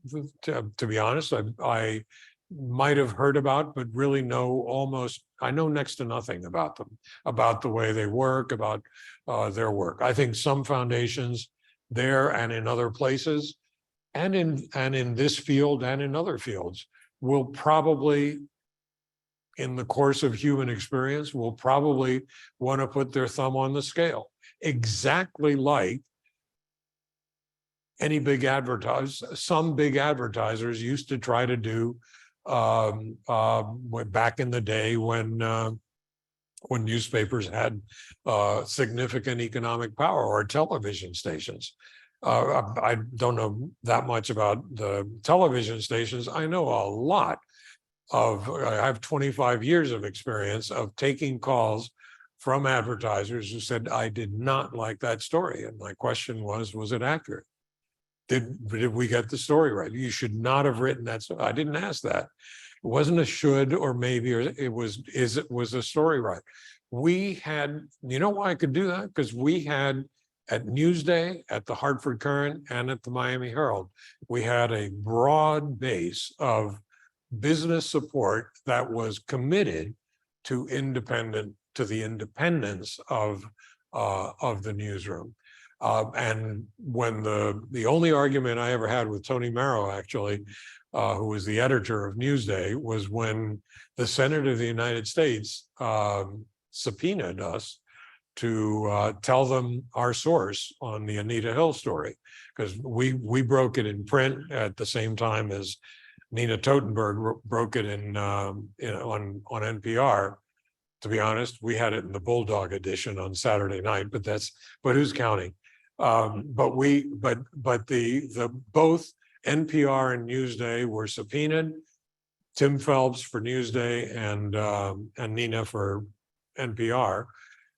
to be honest, I might have heard about, but really I know next to nothing about them, about the way they work, about their work. I think some foundations there and in other places, and in this field and in other fields, will probably, in the course of human experience, will probably want to put their thumb on the scale, exactly like any big advertiser. Some big advertisers used to try to do back in the day when newspapers had significant economic power, or television stations. I don't know that much about the television stations. I know a lot I have 25 years of experience of taking calls from advertisers who said, I did not like that story. And my question was it accurate? Did we get the story right? You should not have written that. I didn't ask that. It wasn't a should or maybe, or it was the story right? We had, you know why I could do that? Because we had, at Newsday, at the Hartford Courant, and at the Miami Herald, we had a broad base of business support that was committed to the independence of the newsroom. And when the only argument I ever had with Tony Marrow, actually, who was the editor of Newsday, was when the Senate of the United States subpoenaed us to tell them our source on the Anita Hill story, because we broke it in print at the same time as Nina Totenberg broke it on NPR. To be honest, we had it in the Bulldog edition on Saturday night, but who's counting? But the both NPR and Newsday were subpoenaed. Tim Phelps for Newsday and Nina for NPR.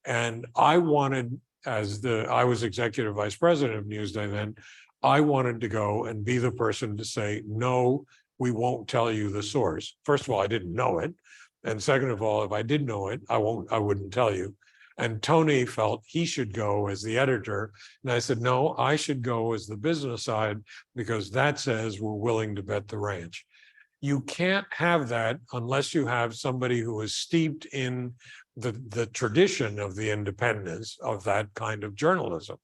And I wanted, I was executive vice president of Newsday then, I wanted to go and be the person to say, no, we won't tell you the source. First of all, I didn't know it. And second of all, if I did know it, I wouldn't tell you. And Tony felt he should go as the editor. And I said, no, I should go as the business side, because that says we're willing to bet the ranch. You can't have that unless you have somebody who is steeped in the tradition of the independence of that kind of journalism.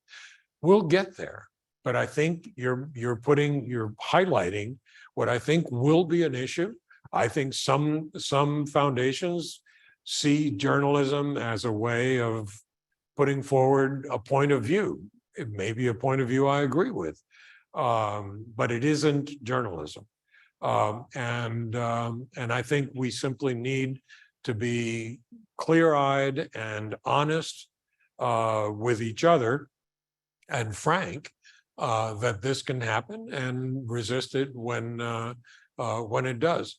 We'll get there. But I think you're highlighting what I think will be an issue. I think some foundations see journalism as a way of putting forward a point of view. It may be a point of view I agree with, but it isn't journalism. And I think we simply need to be clear-eyed and honest with each other and frank that this can happen, and resist it when it does.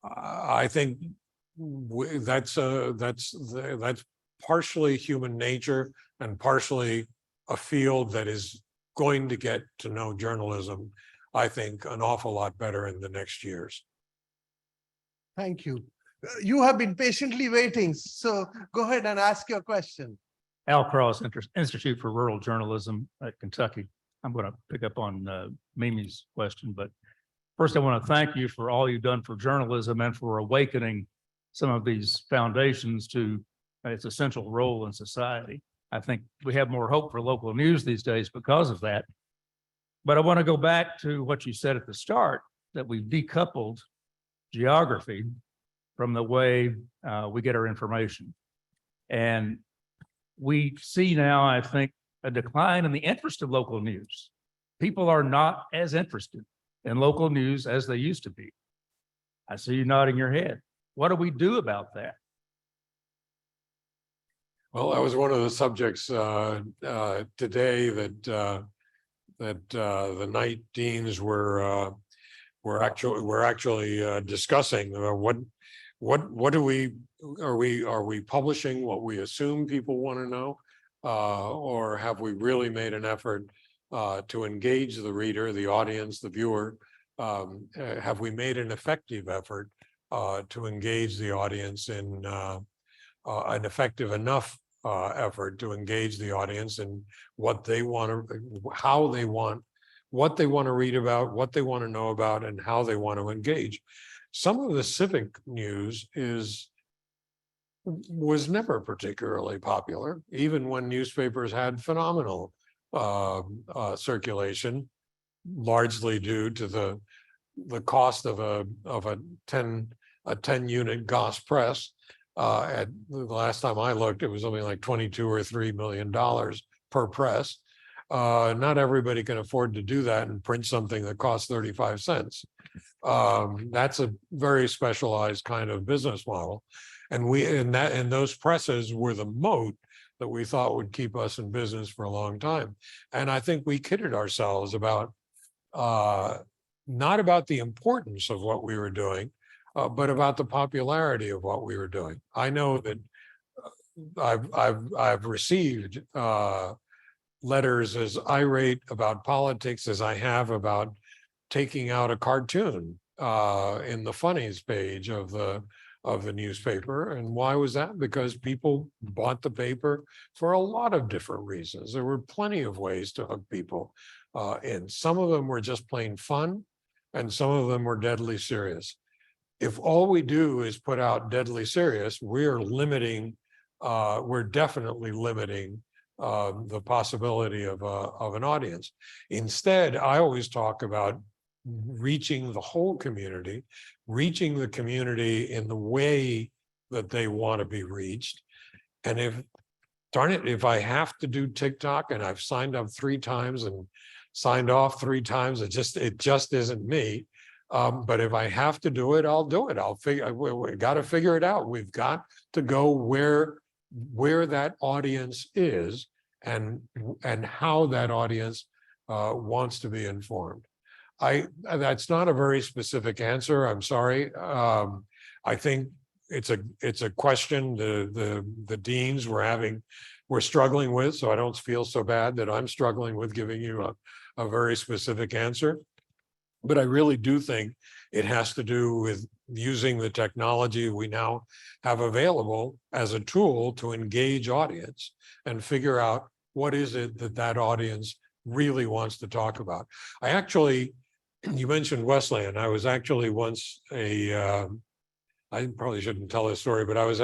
I think that's partially human nature and partially a field that is going to get to know journalism, I think, an awful lot better in the next years. Thank you. You have been patiently waiting, so go ahead and ask your question. Al Cross, Institute for Rural Journalism at Kentucky. I'm going to pick up on Mimi's question, but first I want to thank you for all you've done for journalism and for awakening some of these foundations to its essential role in society. I think we have more hope for local news these days because of that. But I want to go back to what you said at the start, that we've decoupled geography from the way we get our information. And we see now, I think, a decline in the interest of local news. People are not as interested in local news as they used to be. I see you nodding your head. What do we do about that? Well, that was one of the subjects today that the night deans were actually discussing. What do we are we publishing what we assume people want to know, or have we really made an effort to engage the reader, the audience, the viewer? Have we made an effective effort to engage the audience in an effective enough effort to engage the audience in what they want to, how they want, what they want to read about, what they want to know about, and how they want to engage. Some of the civic news was never particularly popular, even when newspapers had phenomenal circulation, largely due to the cost of a 10 unit Goss press. At the last time I looked, it was only like $22 or $3 million per press. Not everybody can afford to do that and print something that costs 35 cents. That's a very specialized kind of business model. And those presses were the moat that we thought would keep us in business for a long time. And I think we kidded ourselves about not about the importance of what we were doing, but about the popularity of what we were doing. I know that I've received letters as irate about politics as I have about taking out a cartoon in the funnies page of the newspaper. And why was that? Because people bought the paper for a lot of different reasons. There were plenty of ways to hook people in. Some of them were just plain fun, and some of them were deadly serious. if all we do is put out deadly serious, we're definitely limiting the possibility of an audience. Instead, I always talk about reaching the whole community, reaching the community in the way that they want to be reached. And if I have to do TikTok and I've signed up 3 times and signed off 3 times, it just isn't me. But if I have to do it, I'll do it. We got to figure it out. We've got to go where that audience is and how that audience wants to be informed. That's not a very specific answer. I'm sorry. I think it's a question the deans we're struggling with, so I don't feel so bad that I'm struggling with giving you a very specific answer. But I really do think it has to do with using the technology we now have available as a tool to engage audience and figure out what is it that audience really wants to talk about. You mentioned Wesleyan. I was actually once I probably shouldn't tell this story, but I was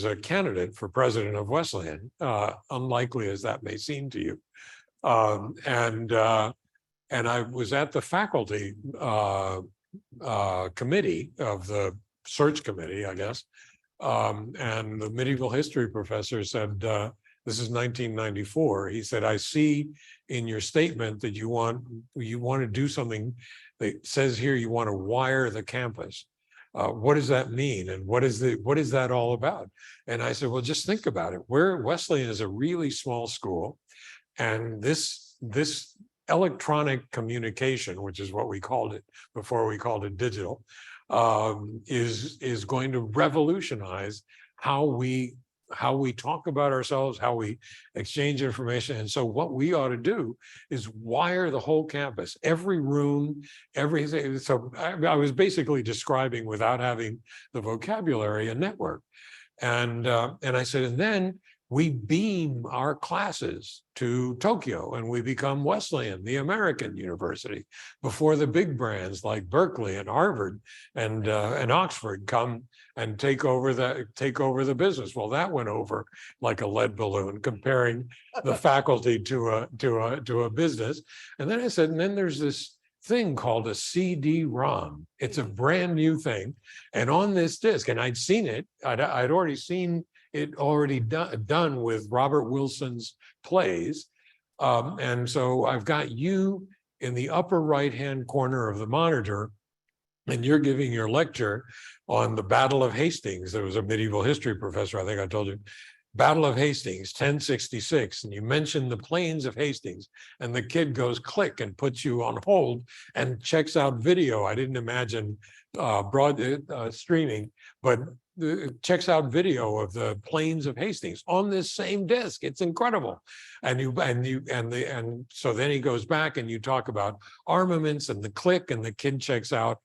a candidate for president of Wesleyan, unlikely as that may seem to you. And I was at the faculty committee of the search committee, I guess. And the medieval history professor said, this is 1994. He said, I see in your statement that you want to do something that says here you want to wire the campus. What does that mean? And what is that all about? And I said, well, just think about it. Wesleyan is a really small school, and this electronic communication, which is what we called it before we called it digital, is going to revolutionize how we talk about ourselves, how we exchange information. And so what we ought to do is wire the whole campus, every room, everything. So I was basically describing, without having the vocabulary, a network. And I said, and then we beam our classes to Tokyo and we become Wesleyan, the American university, before the big brands like Berkeley and Harvard and Oxford come and take over the business. Well, that went over like a lead balloon, comparing the faculty to a business. And then I said, and then there's this thing called a CD-ROM. It's a brand new thing. And on this disc, and I'd seen it, I'd already seen it done with Robert Wilson's plays. And so I've got you in the upper right-hand corner of the monitor, and you're giving your lecture on the Battle of Hastings. There was a medieval history professor, I think I told you, Battle of Hastings, 1066, and you mentioned the plains of Hastings, and the kid goes click and puts you on hold and checks out video. I didn't imagine streaming, but checks out video of the plains of Hastings on this same disk. It's incredible. And so then he goes back and you talk about armaments and the click, and the kid checks out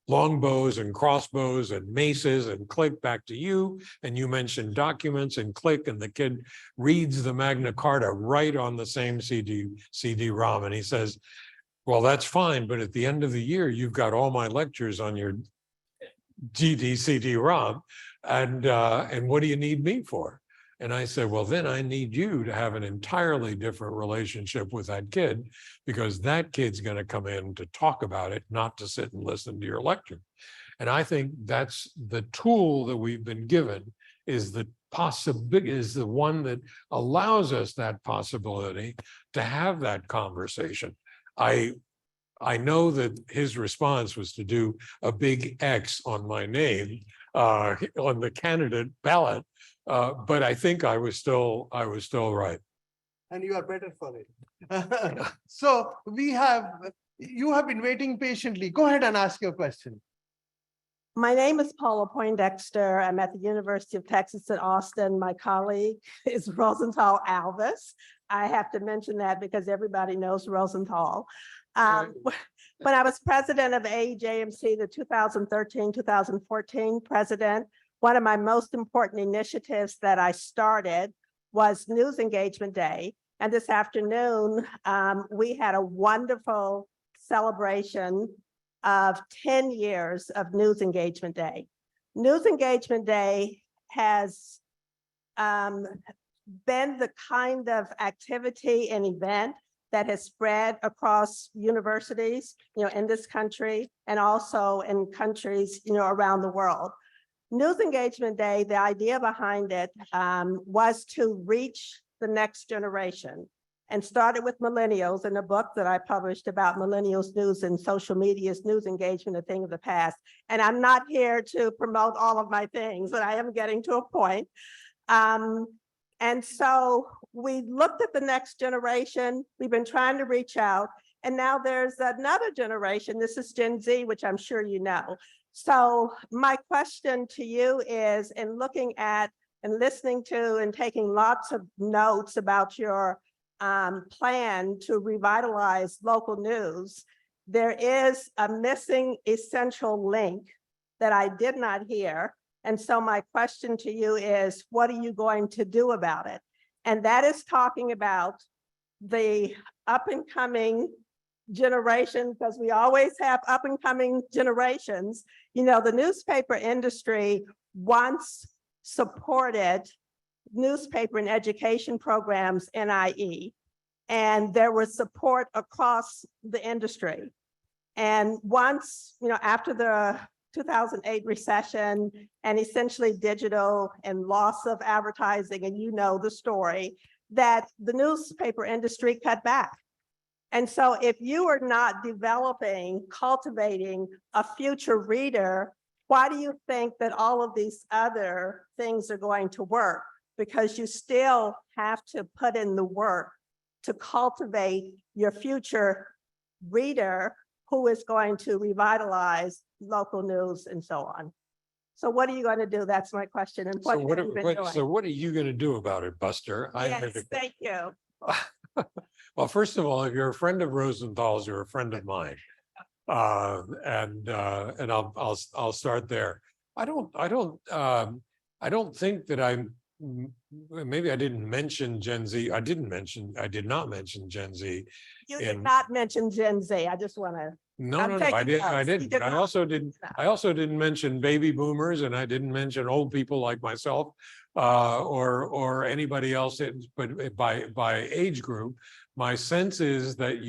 longbows and crossbows and maces and click back to you. And you mentioned documents and click, and the kid reads the Magna Carta right on the same CD-ROM. And he says, well, that's fine, but at the end of the year, you've got all my lectures on your CD-ROM, and what do you need me for? And I said, well, then I need you to have an entirely different relationship with that kid, because that kid's going to come in to talk about it, not to sit and listen to your lecture. And I think that's the tool that we've been given, is the one that allows us that possibility to have that conversation. I know that his response was to do a big X on my name on the candidate ballot, but I think I was still right. And you are better for it. So you have been waiting patiently. Go ahead and ask your question. My name is Paula Poindexter. I'm at the University of Texas at Austin. My colleague is Rosenthal Alvis. I have to mention that because everybody knows Rosenthal. When I was president of AEJMC, the 2013-2014 president, one of my most important initiatives that I started was News Engagement Day. And this afternoon, we had a wonderful celebration of 10 years of News Engagement Day. News Engagement Day has been the kind of activity and event that has spread across universities, in this country and also in countries, around the world. News Engagement Day, the idea behind it was to reach the next generation, and started with millennials in a book that I published about millennials news and social media's news engagement, a thing of the past. And I'm not here to promote all of my things, but I am getting to a point. And so we looked at the next generation. We've been trying to reach out, and now there's another generation. This is Gen Z, which I'm sure you know. So my question to you is, in looking at and listening to and taking lots of notes about your plan to revitalize local news, there is a missing essential link that I did not hear. And so my question to you is, what are you going to do about it? And that is talking about the up and coming generation, because we always have up and coming generations. The newspaper industry once supported newspaper and education programs, NIE, and there was support across the industry. And once, after the 2008 recession and essentially digital and loss of advertising, and the story, that the newspaper industry cut back. And so if you are not developing, cultivating a future reader, why do you think that all of these other things are going to work? Because you still have to put in the work to cultivate your future reader who is going to revitalize local news and so on. So what are you going to do? That's my question. And So what are you going to do about it, Buster? Yes, thank you. Well, first of all, if you're a friend of Rosenthal's, you're a friend of mine. And I'll start there. I don't think that maybe I didn't mention Gen Z. I did not mention Gen Z. You did not mention Gen Z. I just want to. No, I didn't. I also didn't mention baby boomers, and I didn't mention old people like myself, or anybody else. But by age group, my sense is that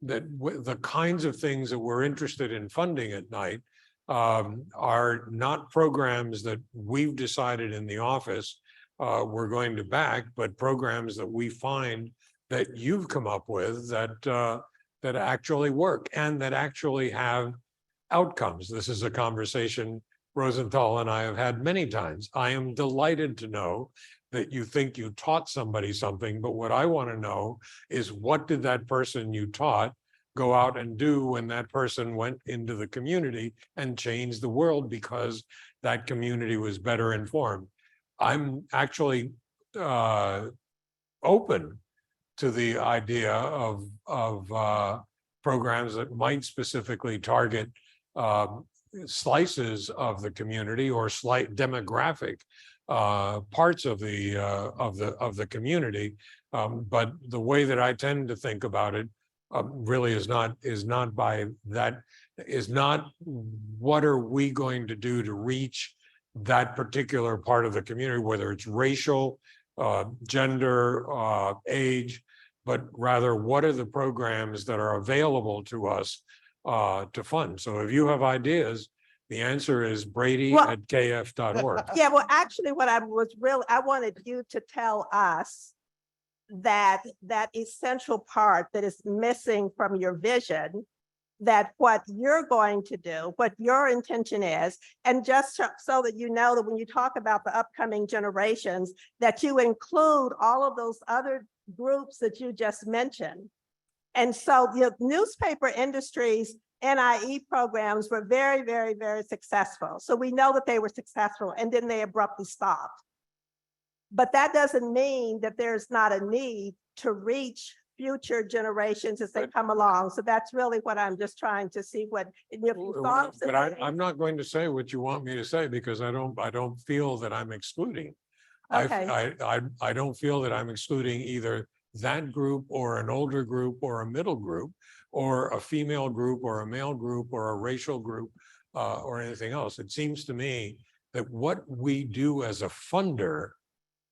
the kinds of things that we're interested in funding at night are not programs that we've decided in the office we're going to back, but programs that we find that you've come up with that actually work and that actually have outcomes. This is a conversation Rosenthal and I have had many times. I am delighted to know that you think you taught somebody something, but what I want to know is, what did that person you taught go out and do when that person went into the community and changed the world because that community was better informed? I'm actually open to the idea of programs that might specifically target slices of the community or slight demographic parts of the community, but the way that I tend to think about it really is not what are we going to do to reach that particular part of the community, whether it's racial, gender, age, but rather what are the programs that are available to us to fund. So if you have ideas, the answer is brady@kf.org. Yeah, well, actually what I wanted you to tell us that essential part that is missing from your vision, that what you're going to do, what your intention is, and just so that you know that when you talk about the upcoming generations, that you include all of those other groups that you just mentioned. And so the newspaper industry's NIE programs were very, very, very successful. So we know that they were successful, and then they abruptly stopped. But that doesn't mean that there's not a need to reach future generations as they come along. So that's really what I'm just trying to see what. But I'm not going to say what you want me to say, because I don't feel that I'm excluding. Okay. I don't feel that I'm excluding either that group or an older group or a middle group or a female group or a male group or a racial group or anything else. It seems to me that what we do as a funder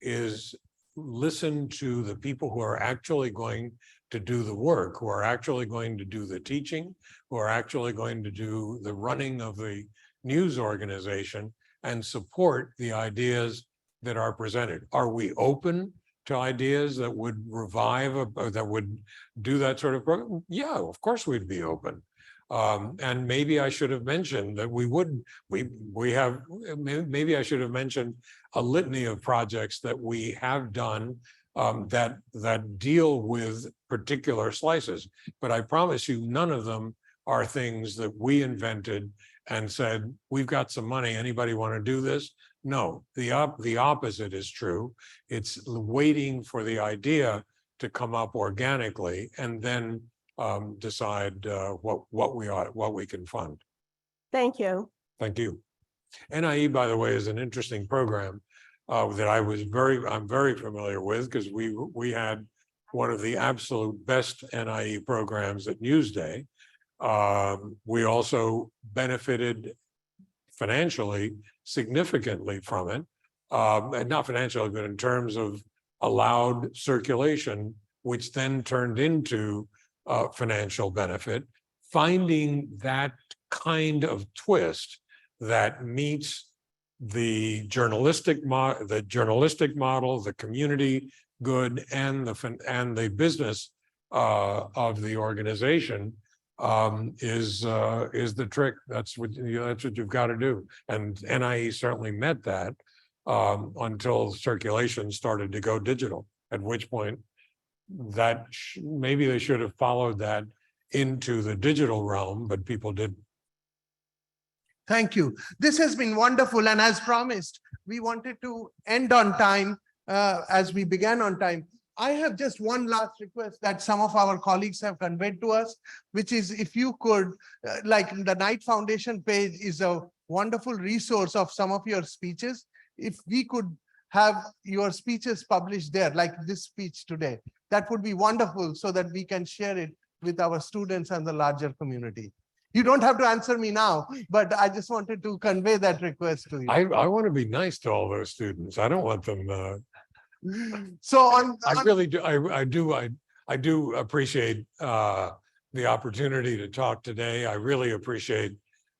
is listen to the people who are actually going to do the work, who are actually going to do the teaching, who are actually going to do the running of the news organization, and support the ideas that are presented. Are we open to ideas that would revive, that would do that sort of program? Yeah, of course we'd be open. And maybe I should have mentioned that maybe I should have mentioned a litany of projects that we have done that deal with particular slices. But I promise you, none of them are things that we invented and said, we've got some money, anybody want to do this? No, the opposite is true. It's waiting for the idea to come up organically and then decide what we can fund. Thank you. Thank you. NIE, by the way, is an interesting program that I'm very familiar with, because we had one of the absolute best NIE programs at Newsday. We also benefited financially significantly from it, and not financially, but in terms of allowed circulation, which then turned into financial benefit. Finding that kind of twist that meets the journalistic model, the community good, and the business of the organization is the trick. That's what you've got to do. And NIE certainly met that until circulation started to go digital, at which point that maybe they should have followed that into the digital realm, but people didn't. Thank you. This has been wonderful. And as promised, we wanted to end on time as we began on time. I have just one last request that some of our colleagues have conveyed to us, which is if you could, like the Knight Foundation page is a wonderful resource of some of your speeches. If we could have your speeches published there, like this speech today, that would be wonderful so that we can share it with our students and the larger community. You don't have to answer me now, but I just wanted to convey that request to you. I want to be nice to all those students. I don't want them. So I really do. I do appreciate the opportunity to talk today. I really appreciate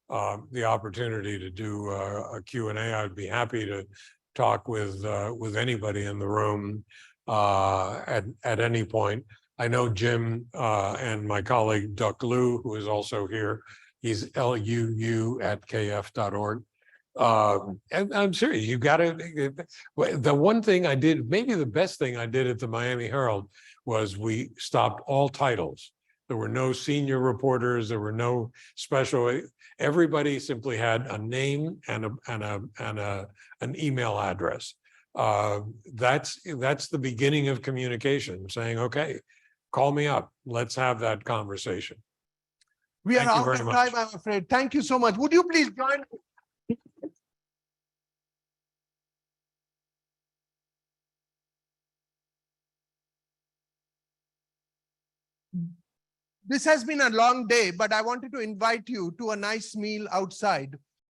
the opportunity to do a Q&A. I'd be happy to talk with anybody in the room at any point. I know Jim and my colleague Duck Liu, who is also here. He's LUU@kf.org. And I'm serious, you got to. The one thing I did, maybe the best thing I did at the Miami Herald, was we stopped all titles. There were no senior reporters. There were no special. Everybody simply had a name and an email address. That's the beginning of communication. Saying, okay, call me up. Let's have that conversation. We are out of time, I'm afraid. Thank you so much. Would you please join me? This has been a long day, but I wanted to invite you to a nice meal outside.